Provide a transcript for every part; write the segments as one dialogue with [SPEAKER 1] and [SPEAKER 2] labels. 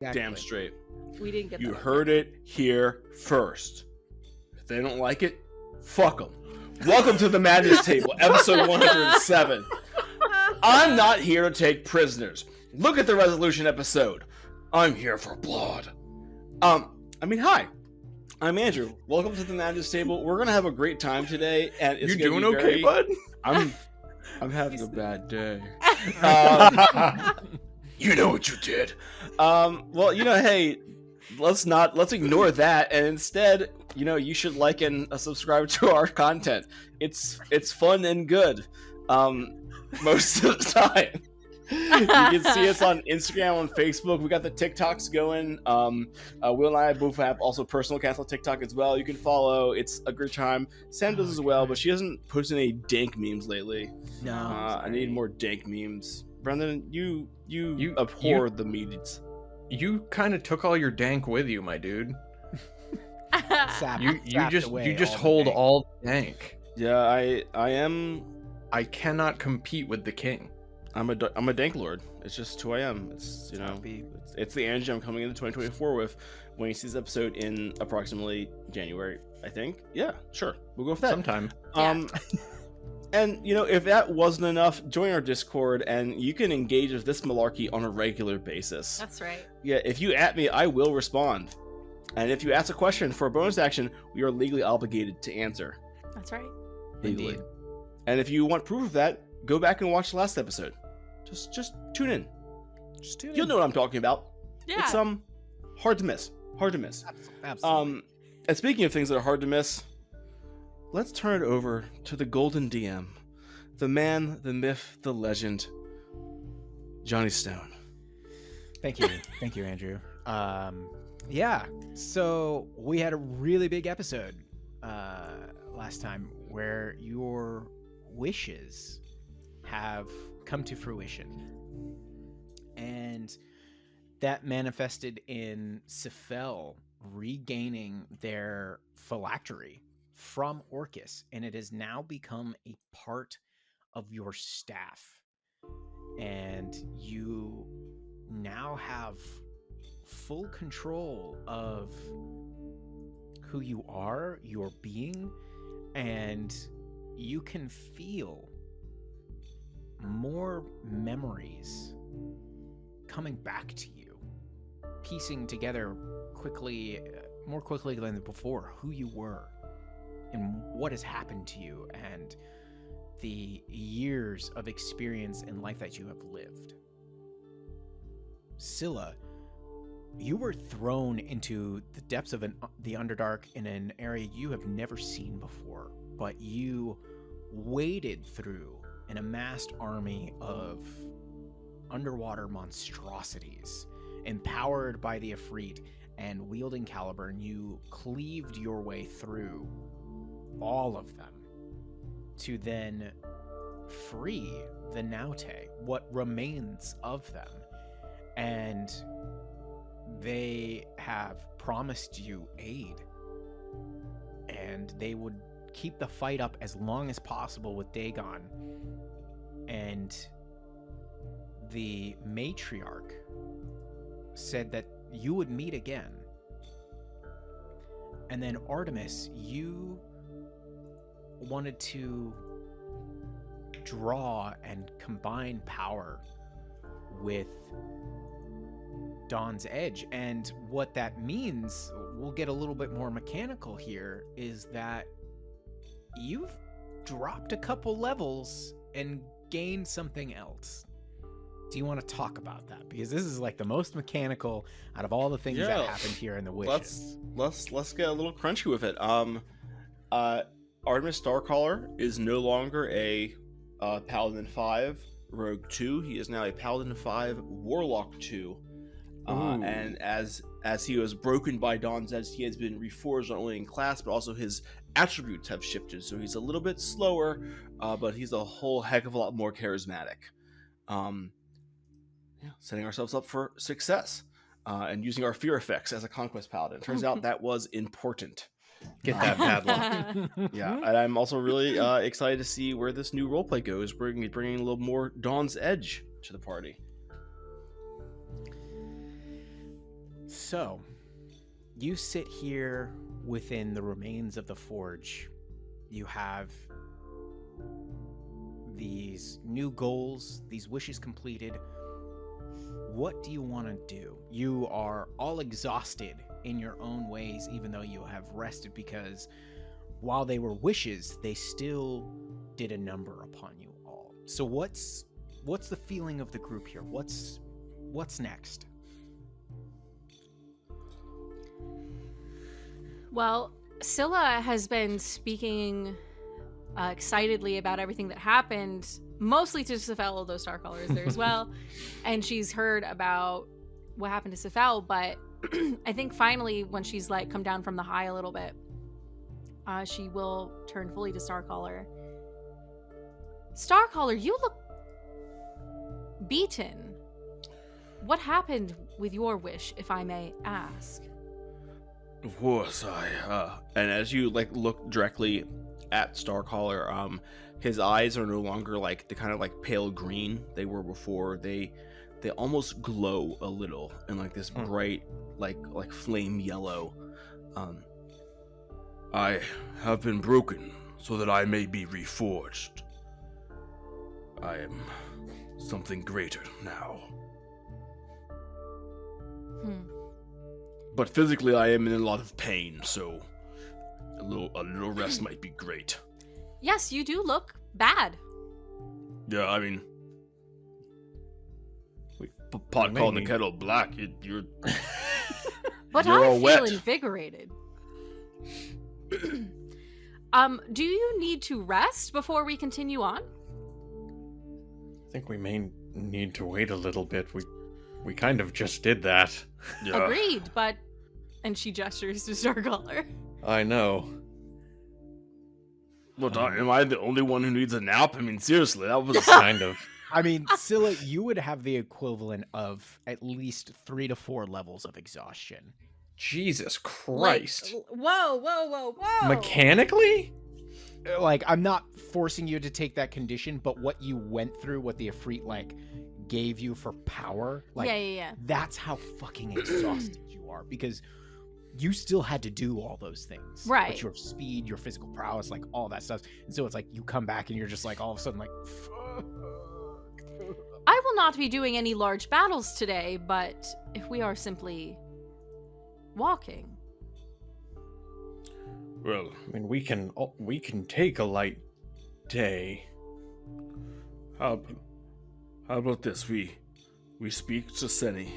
[SPEAKER 1] Exactly.
[SPEAKER 2] Damn straight.
[SPEAKER 3] We didn't get
[SPEAKER 2] You
[SPEAKER 3] that.
[SPEAKER 2] heard it here first. If they don't like it, fuck them. Welcome to the Madness Table, episode 107. I'm not here to take prisoners. Look at the resolution episode. I'm here for blood. Hi. I'm Andrew. Welcome to the Madness Table. We're gonna have a great time today, and it's
[SPEAKER 1] You
[SPEAKER 2] gonna
[SPEAKER 1] doing
[SPEAKER 2] be
[SPEAKER 1] okay, bud?
[SPEAKER 2] I'm having a bad day. You know what you did. Hey, let's ignore that, and instead, you should like and subscribe to our content. It's fun and good, most of the time. You can see us on Instagram, on Facebook. We got the TikToks going. Will and I both have also personal accounts on TikTok as well. You can follow. It's a great time. Sam does as well, but she hasn't posted any dank memes lately.
[SPEAKER 1] No,
[SPEAKER 2] I need more dank memes. Brendan, you abhor the memes.
[SPEAKER 1] You kind of took all your dank with you, my dude. You just hold all the dank.
[SPEAKER 2] Yeah, I am.
[SPEAKER 1] I cannot compete with the king.
[SPEAKER 2] I'm a dank lord. It's just who I am. It's it's the energy I'm coming into 2024 with. When you see this episode in approximately January, I think. Yeah, sure, we'll go with that
[SPEAKER 1] sometime.
[SPEAKER 2] And if that wasn't enough, join our Discord, and you can engage with this malarkey on a regular basis.
[SPEAKER 3] That's right.
[SPEAKER 2] Yeah, if you at me, I will respond. And if you ask a question for a bonus action, we are legally obligated to answer.
[SPEAKER 3] That's right.
[SPEAKER 2] Legally. Indeed. And if you want proof of that, go back and watch the last episode. Just tune in. You'll know what I'm talking about.
[SPEAKER 3] Yeah.
[SPEAKER 2] It's hard to miss.
[SPEAKER 1] Absolutely.
[SPEAKER 2] And speaking of things that are hard to miss, let's turn it over to the Golden DM, the man, the myth, the legend, Johnny Stone.
[SPEAKER 4] Thank you, Andrew. Yeah, so we had a really big episode last time where your wishes have come to fruition, and that manifested in Cephel regaining their phylactery from Orcus, and it has now become a part of your staff, and you now have full control of who you are, your being, and you can feel more memories coming back to you, piecing together more quickly than before, who you were and what has happened to you and the years of experience and life that you have lived. Scylla, you were thrown into the depths of the Underdark in an area you have never seen before, but you waded through an amassed army of underwater monstrosities, empowered by the Ifrit and wielding Caliburn. You cleaved your way through all of them to then free the Naute, what remains of them, and they have promised you aid, and they would keep the fight up as long as possible with Dagon. And the matriarch said that you would meet again. And then Artemis, you wanted to draw and combine power with Dawn's Edge. And what that means, we'll get a little bit more mechanical here, is that you've dropped a couple levels and gained something else. Do you want to talk about that? Because this is like the most mechanical out of all the things that happened here in the wishes.
[SPEAKER 2] Let's get a little crunchy with it. Artemis Starcaller is no longer a Paladin 5 Rogue 2. He is now a Paladin 5 Warlock 2. And as he was broken by Dawn's Edge, he has been reforged not only in class, but also his attributes have shifted. So he's a little bit slower, but he's a whole heck of a lot more charismatic. Setting ourselves up for success and using our fear effects as a conquest paladin. Turns out that was important. Get that padlock. Yeah, and I'm also really excited to see where this new roleplay goes. Bringing a little more Dawn's Edge to the party.
[SPEAKER 4] So, you sit here within the remains of the forge. You have these new goals, these wishes completed. What do you want to do? You are all exhausted in your own ways, even though you have rested, because while they were wishes, they still did a number upon you all. So what's the feeling of the group here? What's next?
[SPEAKER 3] Well, Scylla has been speaking excitedly about everything that happened, mostly to Cephal, though Starcaller is there as well. And she's heard about what happened to Cephal, but I think finally when she's like come down from the high a little bit, she will turn fully to Starcaller. Starcaller, you look beaten. What happened with your wish, if I may ask?
[SPEAKER 2] Of course, and as you like look directly at Starcaller, his eyes are no longer like the kind of like pale green they were before. They almost glow a little in like this bright, like flame yellow.
[SPEAKER 5] I have been broken so that I may be reforged. I am something greater now.
[SPEAKER 2] But physically, I am in a lot of pain, so a little rest might be great.
[SPEAKER 3] Yes, you do look bad.
[SPEAKER 5] Yeah, I mean,
[SPEAKER 2] Pot calling the kettle black. You're
[SPEAKER 3] But
[SPEAKER 2] you're
[SPEAKER 3] I
[SPEAKER 2] all
[SPEAKER 3] feel
[SPEAKER 2] wet.
[SPEAKER 3] invigorated. Do you need to rest before we continue on?
[SPEAKER 1] I think we may need to wait a little bit. We kind of just did that.
[SPEAKER 5] yeah.
[SPEAKER 3] Agreed, but... And she gestures to Starcaller.
[SPEAKER 1] I know.
[SPEAKER 2] What, am I the only one who needs a nap? I mean, seriously, that was
[SPEAKER 1] Kind of.
[SPEAKER 4] I mean, Scylla, you would have the equivalent of at least 3 to 4 levels of exhaustion.
[SPEAKER 1] Jesus Christ.
[SPEAKER 3] Whoa.
[SPEAKER 1] Mechanically?
[SPEAKER 4] Like, I'm not forcing you to take that condition, but what you went through, what the Ifrit, like, gave you for power, like,
[SPEAKER 3] Yeah.
[SPEAKER 4] that's how fucking exhausted you are, because you still had to do all those things.
[SPEAKER 3] Right.
[SPEAKER 4] But your speed, your physical prowess, like, all that stuff. And so it's like, you come back and you're just like, all of a sudden, like, fuck.
[SPEAKER 3] I will not be doing any large battles today, but if we are simply walking...
[SPEAKER 5] Well,
[SPEAKER 1] I mean, we can take a light day.
[SPEAKER 5] how about this? We speak to Seni.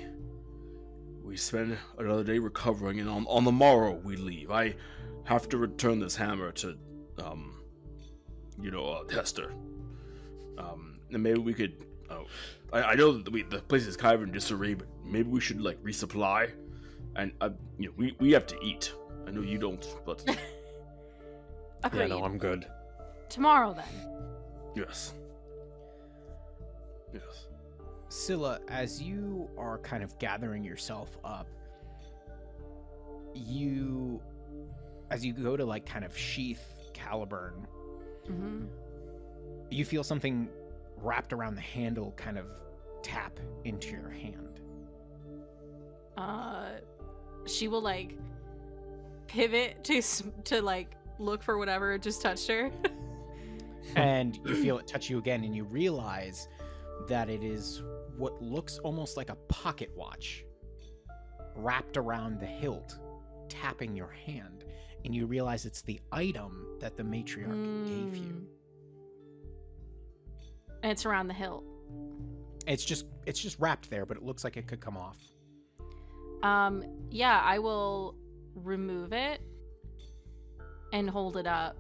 [SPEAKER 5] We spend another day recovering, and on the morrow we leave. I have to return this hammer to, Hester. And maybe we could. I know that the place is kind of in disarray, but maybe we should like resupply. And we have to eat. I know you don't, but
[SPEAKER 3] Agreed.
[SPEAKER 1] Yeah, no, I'm good.
[SPEAKER 3] Tomorrow, then.
[SPEAKER 5] yes.
[SPEAKER 4] Scylla, as you are kind of gathering yourself up, as you go to like kind of sheath Caliburn,
[SPEAKER 3] Mm-hmm.
[SPEAKER 4] you feel something wrapped around the handle kind of tap into your hand.
[SPEAKER 3] She will, like, pivot to like, look for whatever just touched her.
[SPEAKER 4] And you feel it touch you again, and you realize that it is what looks almost like a pocket watch wrapped around the hilt, tapping your hand. And you realize it's the item that the matriarch gave you.
[SPEAKER 3] And it's around the hilt.
[SPEAKER 4] It's just wrapped there, but it looks like it could come off.
[SPEAKER 3] Yeah, I will remove it and hold it up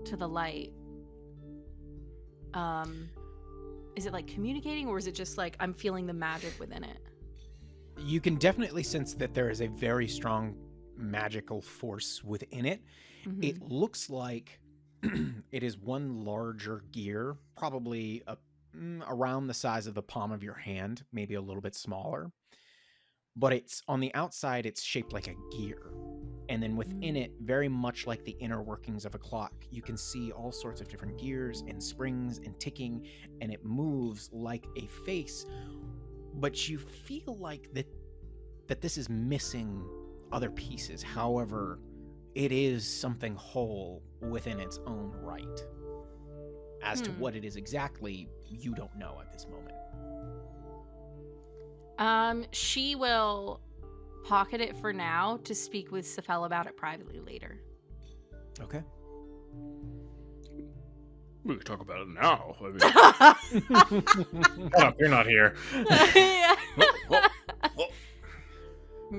[SPEAKER 3] to the light. Is it like communicating, or is it just like I'm feeling the magic within it?
[SPEAKER 4] You can definitely sense that there is a very strong magical force within it.
[SPEAKER 3] Mm-hmm.
[SPEAKER 4] It looks like it is one larger gear, probably around the size of the palm of your hand, maybe a little bit smaller. But it's on the outside, it's shaped like a gear. And then within it, very much like the inner workings of a clock, you can see all sorts of different gears and springs and ticking, and it moves like a face. But you feel like that that this is missing other pieces. However, it is something whole within its own right. As to what it is exactly, you don't know at this moment.
[SPEAKER 3] She will pocket it for now to speak with Safel about it privately later.
[SPEAKER 4] Okay.
[SPEAKER 5] We can talk about it now.
[SPEAKER 1] Shut up, you're not here.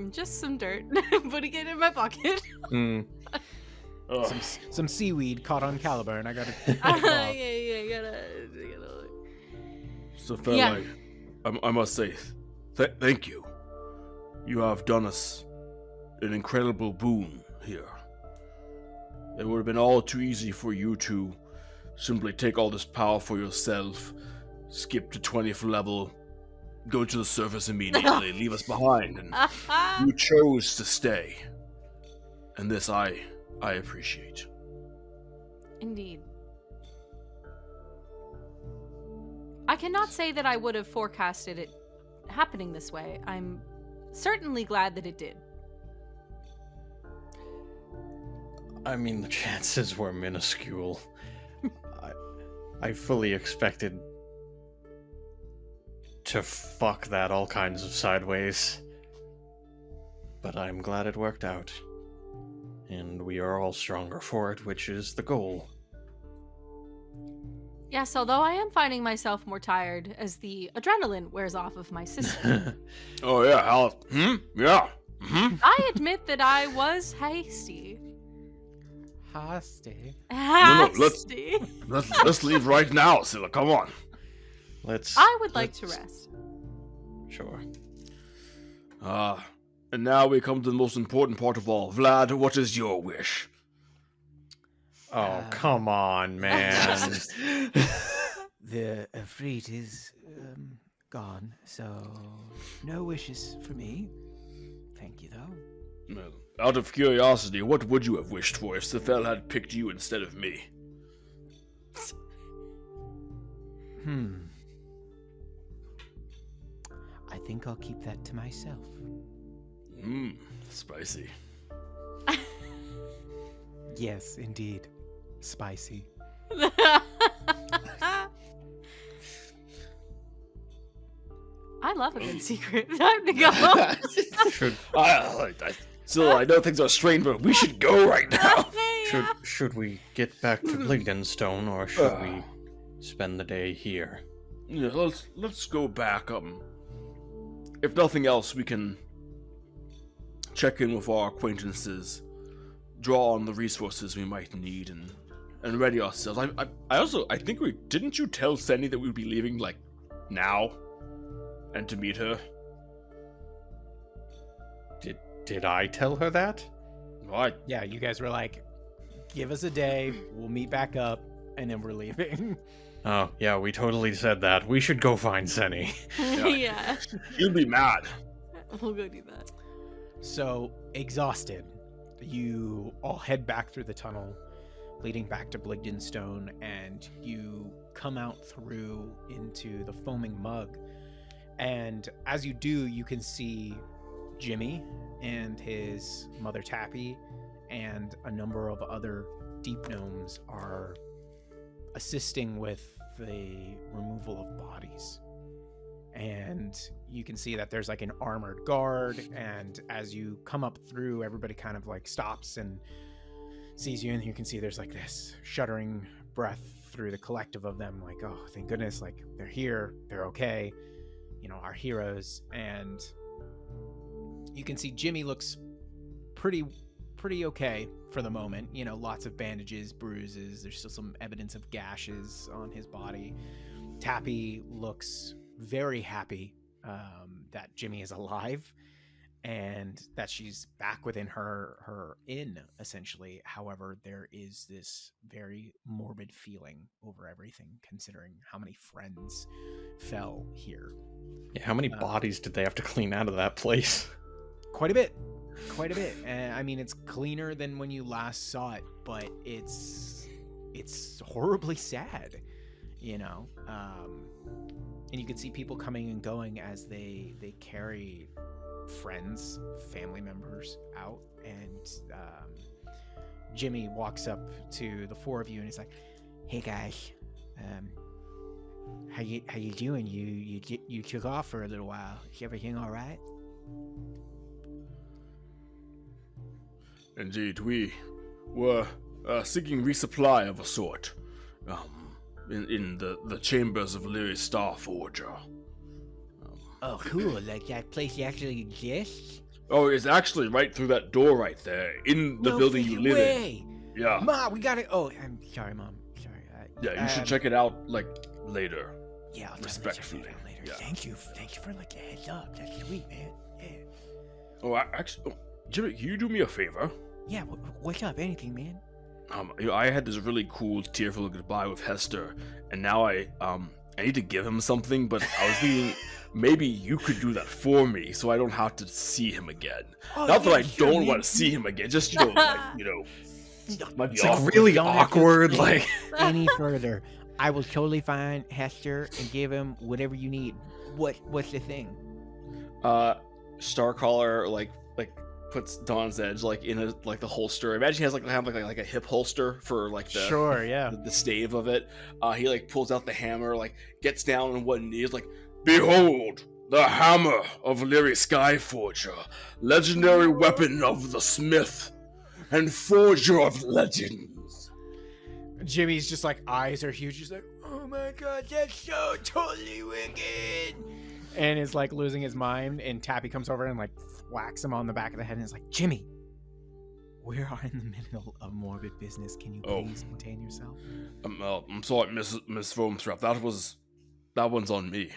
[SPEAKER 3] Just some dirt. Putting it in my pocket.
[SPEAKER 4] Some seaweed caught on Caliburn. I gotta.
[SPEAKER 3] gotta.
[SPEAKER 5] So, fella, I must say, thank you. You have done us an incredible boon here. It would have been all too easy for you to simply take all this power for yourself, skip to 20th level, go to the surface immediately, leave us behind, and you chose to stay. And this I appreciate.
[SPEAKER 3] Indeed. I cannot say that I would have forecasted it happening this way. I'm certainly glad that it did.
[SPEAKER 1] I mean, the chances were minuscule. I fully expected to fuck that all kinds of sideways. But I'm glad it worked out. And we are all stronger for it, which is the goal.
[SPEAKER 3] Yes, although I am finding myself more tired as the adrenaline wears off of my system.
[SPEAKER 5] Oh, yeah, yeah.
[SPEAKER 3] I admit that I was hasty.
[SPEAKER 4] Hasty.
[SPEAKER 5] Let's leave right now, Scylla. Come on.
[SPEAKER 3] I would like to rest.
[SPEAKER 1] Sure.
[SPEAKER 5] And now we come to the most important part of all. Vlad, what is your wish?
[SPEAKER 1] Oh, come on, man.
[SPEAKER 4] The Efreet is gone, so no wishes for me. Thank you, though.
[SPEAKER 5] Well, out of curiosity, what would you have wished for if Safel had picked you instead of me?
[SPEAKER 4] I think I'll keep that to myself.
[SPEAKER 5] Spicy.
[SPEAKER 4] Yes, indeed. Spicy.
[SPEAKER 3] I love a good secret. Time to go.
[SPEAKER 5] Still, I know things are strange, but we should go right now.
[SPEAKER 1] Should we get back to Blingdenstone, or should we spend the day here?
[SPEAKER 5] Yeah, let's go back. If nothing else, we can check in with our acquaintances, draw on the resources we might need, and ready ourselves. I think didn't you tell Senny that we would be leaving like now, and to meet her?
[SPEAKER 1] Did I tell her that?
[SPEAKER 5] What?
[SPEAKER 4] Yeah, you guys were like, give us a day, we'll meet back up, and then we're leaving.
[SPEAKER 1] Oh, yeah, we totally said that. We should go find Senny.
[SPEAKER 3] Yeah.
[SPEAKER 5] You'd be mad.
[SPEAKER 3] We'll go do that.
[SPEAKER 4] So, exhausted, you all head back through the tunnel, leading back to Blingdenstone, and you come out through into the foaming mug. And as you do, you can see Jimmy and his mother Tappy and a number of other deep gnomes are assisting with the removal of bodies. And you can see that there's like an armored guard, and as you come up through, everybody kind of like stops and sees you, and you can see there's like this shuddering breath through the collective of them, like, oh, thank goodness, like they're here, they're okay, you know, our heroes. And you can see Jimmy looks pretty okay for the moment, you know, lots of bandages, bruises, there's still some evidence of gashes on his body. Tappy looks very happy that Jimmy is alive and that she's back within her inn, essentially. However, there is this very morbid feeling over everything, considering how many friends fell here.
[SPEAKER 1] Yeah, how many bodies did they have to clean out of that place?
[SPEAKER 4] Quite a bit. And I mean, it's cleaner than when you last saw it, but it's horribly sad, you know. And you can see people coming and going as they carry friends, family members out, and Jimmy walks up to the four of you and he's like, "Hey guys, how you doing? You took off for a little while. Is everything all right?"
[SPEAKER 5] Indeed, we were seeking resupply of a sort in the chambers of Leary Starforger.
[SPEAKER 4] Oh, cool! Like that place actually exists.
[SPEAKER 5] Oh, it's actually right through that door right there, in the building you live in. Yeah.
[SPEAKER 4] Mom, we gotta. Oh, I'm sorry, Mom. Sorry.
[SPEAKER 5] Yeah, you should check it out later.
[SPEAKER 4] Yeah, I'll
[SPEAKER 5] respectfully.
[SPEAKER 4] Check it out later.
[SPEAKER 5] Yeah.
[SPEAKER 4] Thank you for like the heads up. That's sweet, man. Yeah.
[SPEAKER 5] Oh, actually, Jimmy, can you do me a favor?
[SPEAKER 4] Yeah. What's up? Anything, man?
[SPEAKER 5] I had this really cool, tearful goodbye with Hester, and now I need to give him something, but I was thinking maybe you could do that for me, so I don't have to see him again.
[SPEAKER 4] Oh,
[SPEAKER 5] Not that
[SPEAKER 4] yeah,
[SPEAKER 5] I
[SPEAKER 4] sure,
[SPEAKER 5] don't
[SPEAKER 4] man.
[SPEAKER 5] want to see him again, just might be
[SPEAKER 1] It's like
[SPEAKER 5] awkward.
[SPEAKER 1] really
[SPEAKER 4] Don't have to
[SPEAKER 1] awkward.
[SPEAKER 4] explain
[SPEAKER 1] Like,
[SPEAKER 4] any further. I will totally find Hester and give him whatever you need. What's the thing?
[SPEAKER 2] Starcaller like puts Dawn's Edge like in a like the holster. Imagine he has like a hip holster for like the
[SPEAKER 4] Sure, yeah.
[SPEAKER 2] the stave of it. He like pulls out the hammer, like gets down on one knee, is like,
[SPEAKER 5] Behold, the hammer of Leary Skyforger, legendary weapon of the smith, and forger of legends.
[SPEAKER 4] Jimmy's just like eyes are huge. He's like, "Oh my god, that's so totally wicked," and is like losing his mind. And Tappy comes over and like whacks him on the back of the head and is like, "Jimmy, we are in the middle of morbid business. Can you
[SPEAKER 5] Oh.
[SPEAKER 4] please contain yourself?"
[SPEAKER 5] I'm sorry, Miss Foamstrap. That one's on me.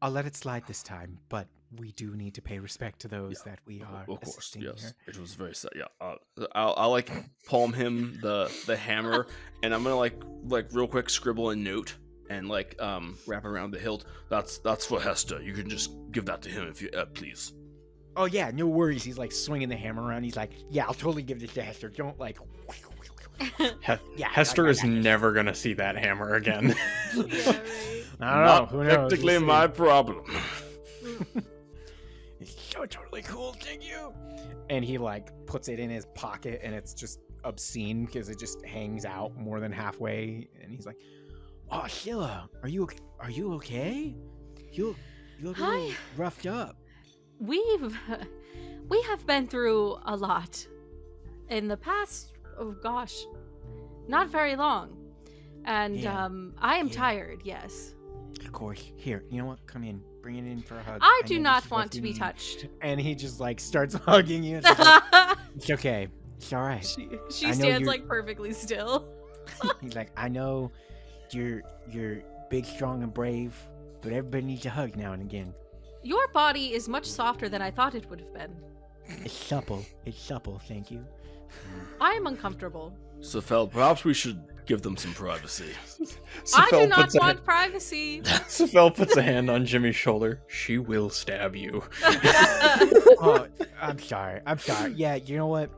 [SPEAKER 4] I'll let it slide this time, but we do need to pay respect to those that we are
[SPEAKER 5] Of course,
[SPEAKER 4] assisting
[SPEAKER 5] yes.
[SPEAKER 4] here.
[SPEAKER 5] It was very sad. Yeah.
[SPEAKER 2] I'll like palm him the hammer, and I'm gonna like real quick scribble a note and like wrap it around the hilt.
[SPEAKER 5] That's for Hester. You can just give that to him if you please.
[SPEAKER 4] Oh yeah, no worries. He's like swinging the hammer around. He's like, "Yeah, I'll totally give this to Hester. Don't like." Yeah,
[SPEAKER 1] Hester is
[SPEAKER 4] I got this.
[SPEAKER 1] never gonna see that hammer again.
[SPEAKER 3] Yeah, right.
[SPEAKER 4] I don't know.
[SPEAKER 5] Not
[SPEAKER 4] Who knows?
[SPEAKER 5] technically
[SPEAKER 4] We'll see.
[SPEAKER 5] my problem.
[SPEAKER 4] It's so totally cool. Thank you. And he like puts it in his pocket, and it's just obscene because it just hangs out more than halfway. And he's like, "Oh, Sheila, are you okay? You look a little
[SPEAKER 3] Hi.
[SPEAKER 4] roughed up."
[SPEAKER 3] We have been through a lot in the past. Oh gosh, not very long, and
[SPEAKER 4] Yeah.
[SPEAKER 3] I am
[SPEAKER 4] Yeah.
[SPEAKER 3] tired. Yes,
[SPEAKER 4] Of course. Here, you know what? Come in. Bring it in for a hug.
[SPEAKER 3] I
[SPEAKER 4] know
[SPEAKER 3] do
[SPEAKER 4] this
[SPEAKER 3] not
[SPEAKER 4] is what
[SPEAKER 3] want
[SPEAKER 4] you
[SPEAKER 3] to be
[SPEAKER 4] need.
[SPEAKER 3] touched.
[SPEAKER 4] And he just like starts hugging you. It's like, "It's okay. It's all right."
[SPEAKER 3] She
[SPEAKER 4] I know
[SPEAKER 3] stands
[SPEAKER 4] you're-
[SPEAKER 3] like perfectly still.
[SPEAKER 4] He's like, "I know you're big, strong, and brave, but everybody needs a hug now and again.
[SPEAKER 3] Your body is much softer than I thought it would have been.
[SPEAKER 4] It's supple. It's supple. Thank you."
[SPEAKER 3] I am uncomfortable.
[SPEAKER 5] Sophel, perhaps we should give them some privacy.
[SPEAKER 3] I do
[SPEAKER 1] Sophel
[SPEAKER 3] not
[SPEAKER 1] puts a-
[SPEAKER 3] want privacy.
[SPEAKER 1] Sophel puts a hand on Jimmy's shoulder. She will stab you.
[SPEAKER 4] Oh, I'm sorry. Yeah, you know what?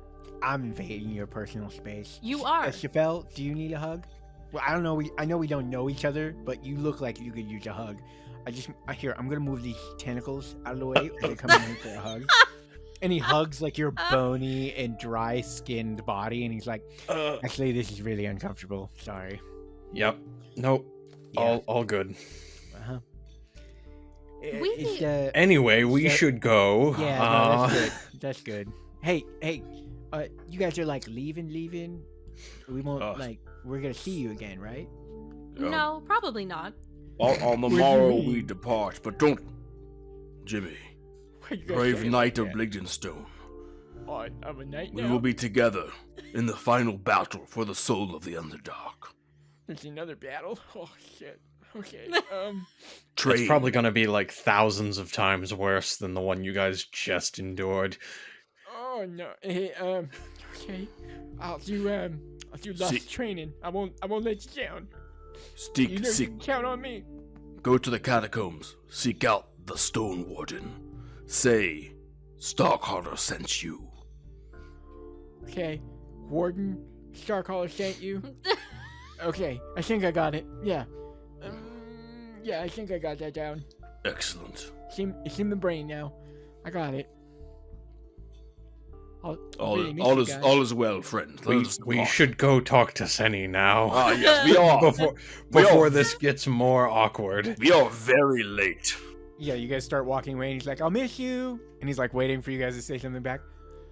[SPEAKER 4] I'm invading your personal space.
[SPEAKER 3] You are.
[SPEAKER 4] Chappelle, do you need a hug? Well, I don't know. I know we don't know each other, but you look like you could use a hug. I'm gonna move these tentacles out of the way as I come in for a hug. And he hugs like your bony and dry-skinned body, and he's like, "Actually, this is really uncomfortable. Sorry."
[SPEAKER 1] Yep. Nope.
[SPEAKER 4] Yeah.
[SPEAKER 1] All good.
[SPEAKER 4] Uh-huh.
[SPEAKER 3] We-
[SPEAKER 1] Anyway, we
[SPEAKER 4] Yeah.
[SPEAKER 1] should go.
[SPEAKER 4] Yeah, no, that's good. That's good. Hey, you guys are like leaving. We won't we're gonna see you again, right?
[SPEAKER 3] No, probably not.
[SPEAKER 5] On the
[SPEAKER 4] What do you
[SPEAKER 5] morrow
[SPEAKER 4] mean?
[SPEAKER 5] we depart, but don't, Jimmy, brave knight of Blingdenstone.
[SPEAKER 4] Oh, I'm a knight
[SPEAKER 5] We will be together in the final battle for the soul of the Underdark.
[SPEAKER 4] There's another battle. Oh shit. Okay.
[SPEAKER 1] It's probably gonna be like thousands of times worse than the one you guys just endured.
[SPEAKER 4] Oh no. Hey, okay. I'll do lots
[SPEAKER 5] See-
[SPEAKER 4] of training. I won't let you down.
[SPEAKER 5] Seek,
[SPEAKER 4] Count on me.
[SPEAKER 5] go to the catacombs. Seek out the Stone Warden. Say, Starcaller sent you.
[SPEAKER 4] Okay. Warden, Starcaller sent you. Okay, I think I got it. Yeah. Yeah, I think I got that down.
[SPEAKER 5] Excellent.
[SPEAKER 4] It's in the brain now. I got it.
[SPEAKER 5] All is well, friend.
[SPEAKER 1] We should go talk to Seni now.
[SPEAKER 5] Ah, yes, we are.
[SPEAKER 1] Before this gets more awkward.
[SPEAKER 5] We are very late.
[SPEAKER 4] Yeah, you guys start walking away, and he's like, "I'll miss you," and he's like waiting for you guys to say something back.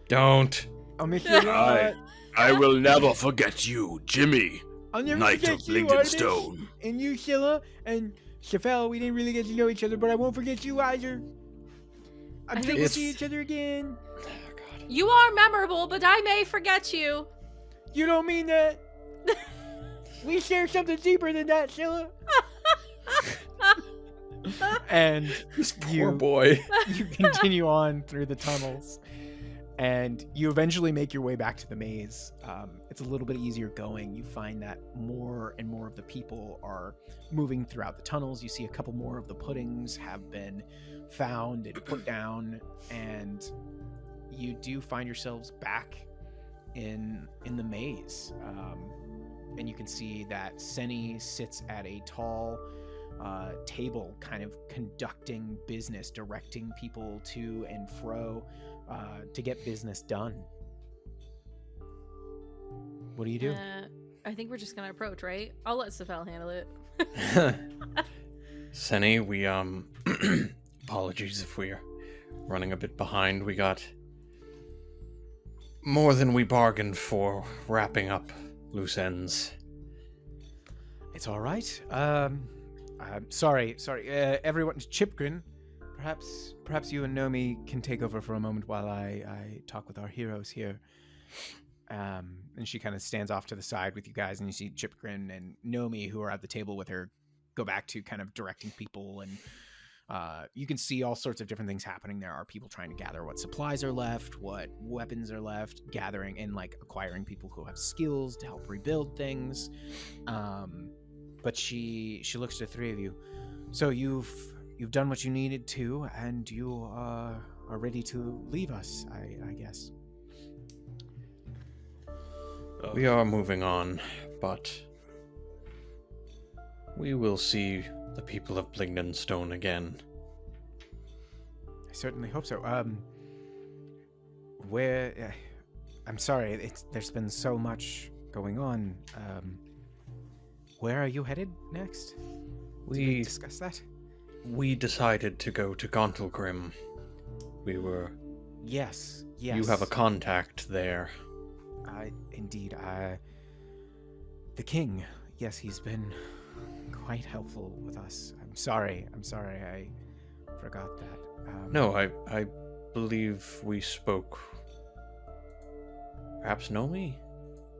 [SPEAKER 1] Don't.
[SPEAKER 4] I'll miss you a lot.
[SPEAKER 5] I will never forget you, Jimmy,
[SPEAKER 4] I'll never
[SPEAKER 5] Knight
[SPEAKER 4] forget
[SPEAKER 5] of
[SPEAKER 4] you,
[SPEAKER 5] Blingdenstone.
[SPEAKER 4] Artemis, and you, Scylla, and Shafel. We didn't really get to know each other, but I won't forget you either. I'm sure we'll see each other again.
[SPEAKER 3] You are memorable, but I may forget you.
[SPEAKER 4] You don't mean that. We share something deeper than that, Scylla. And
[SPEAKER 1] This poor boy.
[SPEAKER 4] you continue on through the tunnels, and you eventually make your way back to the maze. It's a little bit easier going. You find that more and more of the people are moving throughout the tunnels. You see a couple more of the puddings have been found and put down, and you do find yourselves back in the maze. And you can see that Seni sits at a tall table, kind of conducting business, directing people to and fro to get business done. What do you do?
[SPEAKER 3] I think we're just gonna approach, right? I'll let Safel handle it.
[SPEAKER 1] Seni, we apologies if we're running a bit behind. We got more than we bargained for wrapping up loose ends.
[SPEAKER 4] It's all right. Sorry. Everyone, Chipgrin, perhaps you and Nomi can take over for a moment while I talk with our heroes here. And she kind of stands off to the side with you guys, and you see Chipgrin and Nomi, who are at the table with her, go back to kind of directing people, and you can see all sorts of different things happening. There are people trying to gather what supplies are left, what weapons are left, gathering and like acquiring people who have skills to help rebuild things. But she looks to the three of you. So you've done what you needed to, and you are ready to leave us, I guess.
[SPEAKER 1] We are moving on, but we will see the people of Blingdenstone again.
[SPEAKER 4] I certainly hope so. I'm sorry, there's been so much going on. Where are you headed next? Did we discuss that?
[SPEAKER 1] We decided to go to Gauntlgrym.
[SPEAKER 4] Yes.
[SPEAKER 1] You have a contact there.
[SPEAKER 4] Indeed. The king. Yes, he's been quite helpful with us. I'm sorry. I forgot that.
[SPEAKER 1] No, I believe we spoke. Perhaps Nomi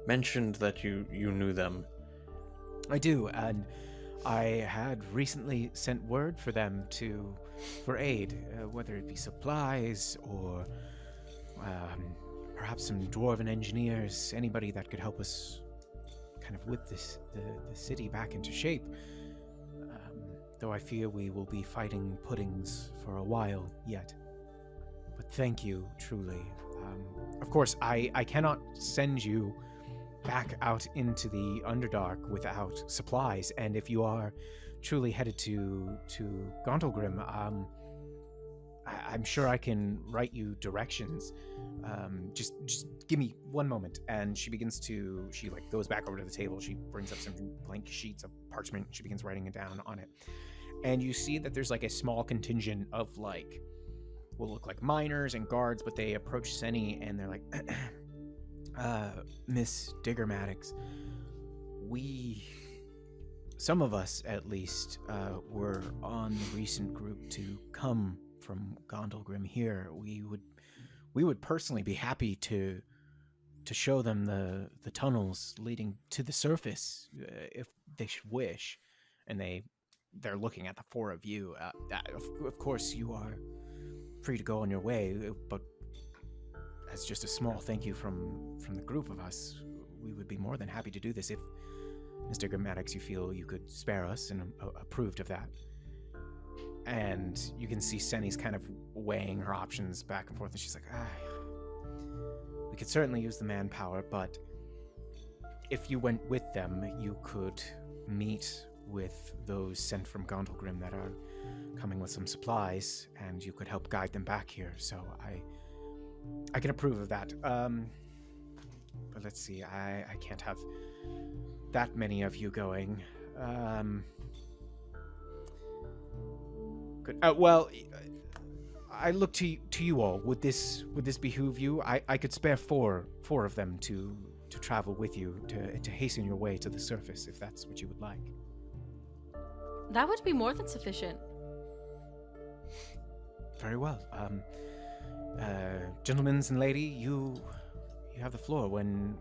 [SPEAKER 1] mentioned that you knew them.
[SPEAKER 4] I do, and I had recently sent word for them for aid, whether it be supplies or perhaps some dwarven engineers, anybody that could help us kind of whip the city back into shape. Though I fear we will be fighting puddings for a while yet. But thank you, truly. Of course, I cannot send you back out into the Underdark without supplies, and if you are truly headed to Gauntlgrym, I'm sure I can write you directions. Just give me one moment. And she goes back over to the table. She brings up some blank sheets of parchment. She begins writing it down on it. And you see that there's like a small contingent of like, will look like miners and guards, but they approach Seni and they're like, Miss Diggermaddox, some of us at least, were on the recent group to come from Gauntlgrym here. We would personally be happy to show them the tunnels leading to the surface, if they should wish. And they're looking at the four of you. Of course, you are free to go on your way, but as just a small thank you from the group of us, we would be more than happy to do this if, Mr. Grammatics, you feel you could spare us and approved of that. And you can see Seni's kind of weighing her options back and forth, and she's like, we could certainly use the manpower, but if you went with them, you could meet with those sent from Gauntlgrym that are coming with some supplies, and you could help guide them back here. So I can approve of that. But let's see, I can't have that many of you going. Good. Well, I look to you all. Would this behoove you? I could spare four of them to travel with you to hasten your way to the surface, if that's what you would like.
[SPEAKER 3] That would be more than sufficient.
[SPEAKER 4] Very well. Gentlemen and lady, you have the floor.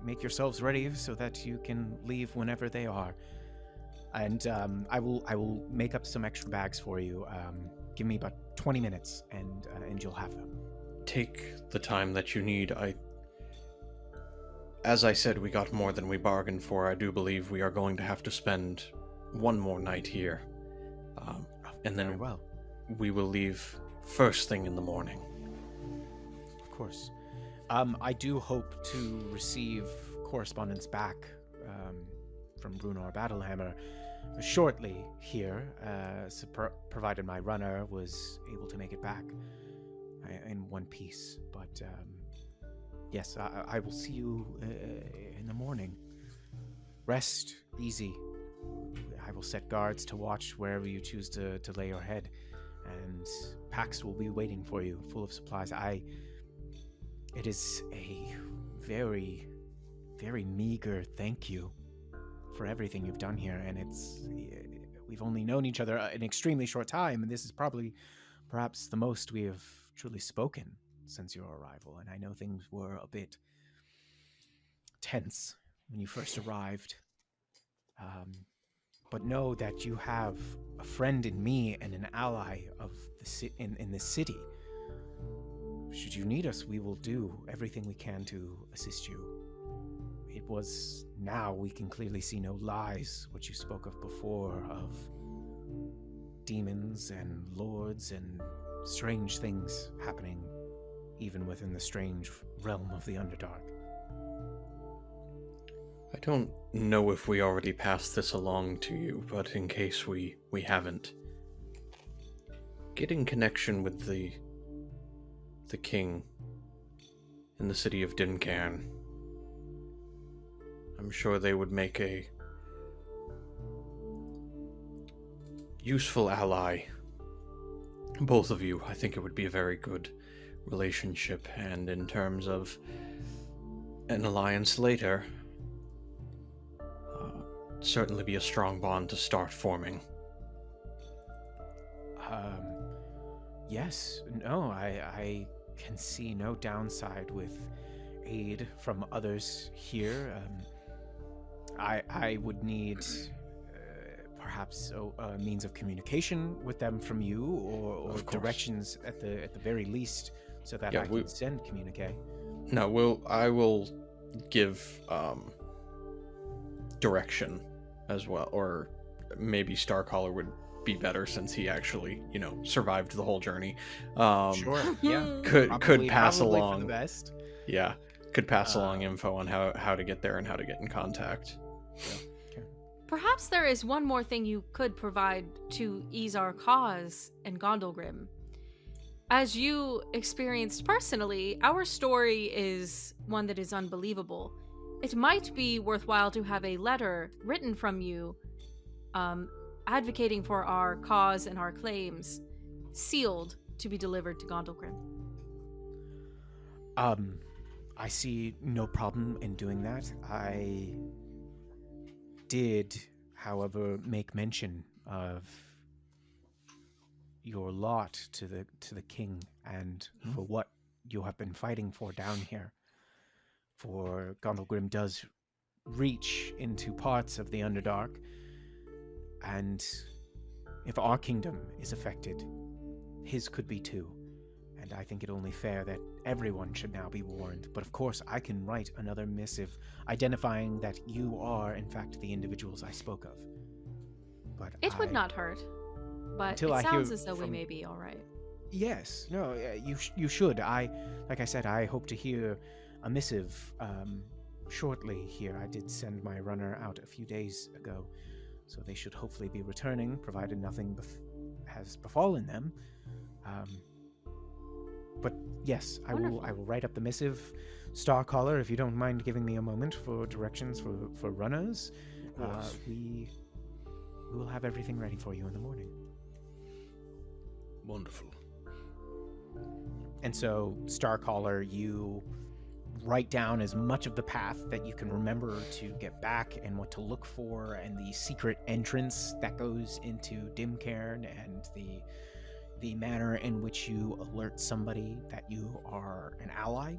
[SPEAKER 4] Make yourselves ready so that you can leave whenever they are. And I will make up some extra bags for you. Give me about 20 minutes, and you'll have them.
[SPEAKER 1] Take the time that you need. As I said, we got more than we bargained for. I do believe we are going to have to spend one more night here. And then we will leave first thing in the morning.
[SPEAKER 4] Of course. I do hope to receive correspondence back from Brunar Battlehammer shortly here, provided my runner was able to make it back in one piece. But yes, I will see you in the morning. Rest easy. I will set guards to watch wherever you choose to lay your head, and packs will be waiting for you, full of supplies. It is a very, very meager thank you for everything you've done here, and we've only known each other an extremely short time, and this is perhaps the most we have truly spoken since your arrival. And I know things were a bit tense when you first arrived, but know that you have a friend in me and an ally of in this city. Should you need us, we will do everything we can to assist you. It was now we can clearly see no lies, what you spoke of before, of demons and lords and strange things happening even within the strange realm of the Underdark.
[SPEAKER 1] I don't know if we already passed this along to you, but in case we haven't, get in connection with the king in the city of Dincairn. I'm sure they would make a useful ally. Both of you, I think it would be a very good relationship, and in terms of an alliance later, certainly be a strong bond to start forming.
[SPEAKER 4] Yes. No, I can see no downside with aid from others here. I would need perhaps a means of communication with them from you, or directions at the very least, so that I can send communique.
[SPEAKER 1] No, I will give direction as well, or maybe Starcaller would be better since he actually, survived the whole journey.
[SPEAKER 4] Sure. Yeah.
[SPEAKER 1] Could pass along.
[SPEAKER 4] For the best.
[SPEAKER 1] Yeah. Could pass along info on how to get there and how to get in contact. Yeah.
[SPEAKER 4] Okay.
[SPEAKER 3] Perhaps there is one more thing you could provide to ease our cause in Gauntlgrym. As you experienced personally, our story is one that is unbelievable. It might be worthwhile to have a letter written from you, advocating for our cause and our claims, sealed to be delivered to Gauntlgrym.
[SPEAKER 4] I see no problem in doing that. I did, however, make mention of your lot to the king, and for what you have been fighting for down here. For Gauntlgrym does reach into parts of the Underdark, and if our kingdom is affected, his could be too. And I think it only fair that everyone should now be warned. But of course, I can write another missive identifying that you are, in fact, the individuals I spoke of. But
[SPEAKER 3] it would not hurt. But it sounds as though we may be all right.
[SPEAKER 4] Yes. No, you should. Like I said, I hope to hear a missive shortly here. I did send my runner out a few days ago so they should hopefully be returning, provided nothing has befallen them. But yes, I will write up the missive. Starcaller, if you don't mind giving me a moment for directions for runners, we will have everything ready for you in the morning.
[SPEAKER 5] Wonderful.
[SPEAKER 4] And so, Starcaller, you write down as much of the path that you can remember to get back and what to look for, and the secret entrance that goes into Dimcairn, and the manner in which you alert somebody that you are an ally.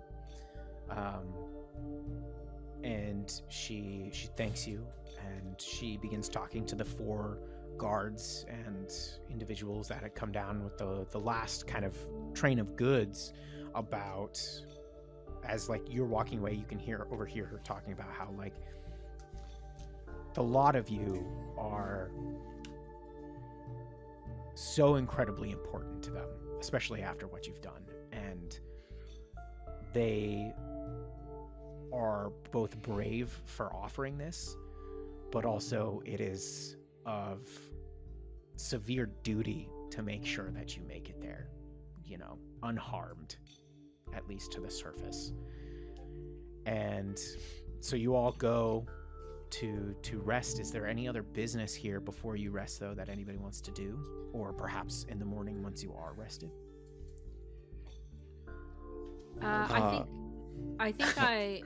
[SPEAKER 4] And she thanks you, and she begins talking to the 4 guards and individuals that had come down with the last kind of train of goods about, as like you're walking away, you can overhear her talking about how like the lot of you are so incredibly important to them, especially after what you've done, and they are both brave for offering this, but also it is of severe duty to make sure that you make it there, unharmed, at least to the surface. And so you all go to rest. Is there any other business here before you rest, though, that anybody wants to do, or perhaps in the morning once you are rested?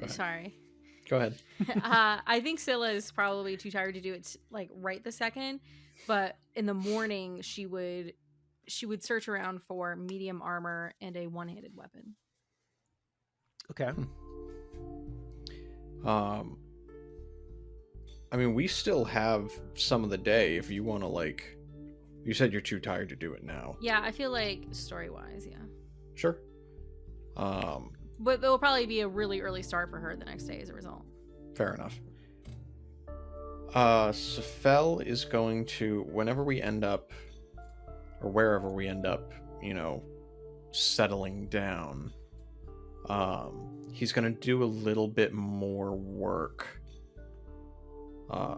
[SPEAKER 3] Sorry.
[SPEAKER 1] Go ahead.
[SPEAKER 3] I think Scylla is probably too tired to do it like right this second, but in the morning she would search around for medium armor and a one-handed weapon.
[SPEAKER 4] Okay.
[SPEAKER 1] I mean, we still have some of the day if you want to, like, you said you're too tired to do it now.
[SPEAKER 3] Yeah, I feel like story-wise, yeah.
[SPEAKER 1] Sure.
[SPEAKER 3] But it will probably be a really early start for her the next day as a result.
[SPEAKER 1] Fair enough. Sefel is going to, whenever we end up, or wherever we end up, settling down, he's going to do a little bit more work. I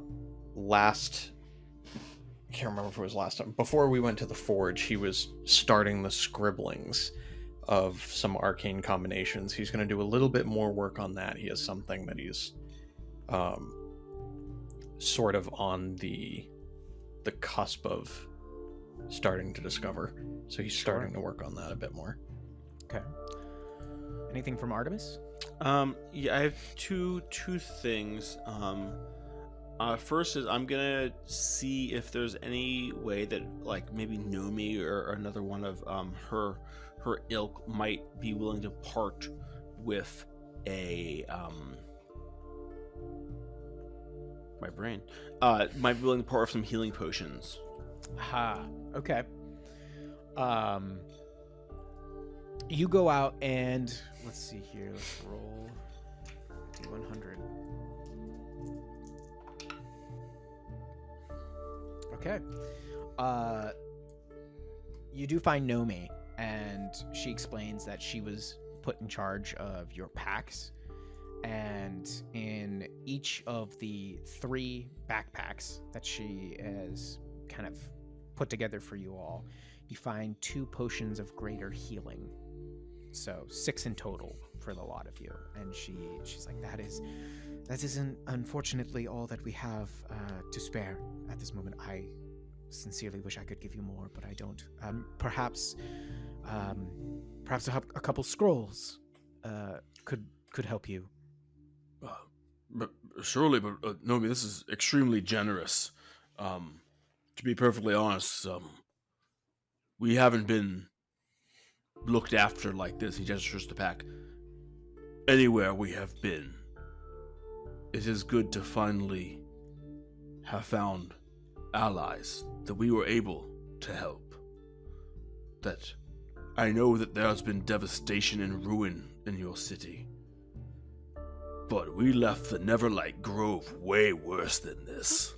[SPEAKER 1] can't remember if it was last time. Before we went to the forge, he was starting the scribblings of some arcane combinations. He's going to do a little bit more work on that. He has something that he's sort of on the cusp of starting to discover. So he's starting to work on that a bit more.
[SPEAKER 4] Okay. Anything from Artemis?
[SPEAKER 5] Yeah, I have two things. First is I'm gonna see if there's any way that, like, maybe Nomi or another one of her ilk might be willing to part with a my brain might be willing to part with some healing potions.
[SPEAKER 4] Okay. You go out and let's see here. Let's roll D100. Okay. You do find Nomi, and she explains that she was put in charge of your packs, and in each of the 3 backpacks that she has kind of put together for you all, you find 2 potions of greater healing. So 6 in total for the lot of you. And she's like, that isn't unfortunately all that we have to spare at this moment. I sincerely wish I could give you more, but I don't. Perhaps a couple scrolls could help you.
[SPEAKER 5] But surely, Nomi, this is extremely generous. To be perfectly honest, we haven't been looked after like this. He gestures to pack. Anywhere we have been, it is good to finally have found allies that we were able to help. That I know that there has been devastation and ruin in your city, but we left the Neverlight Grove way worse than this.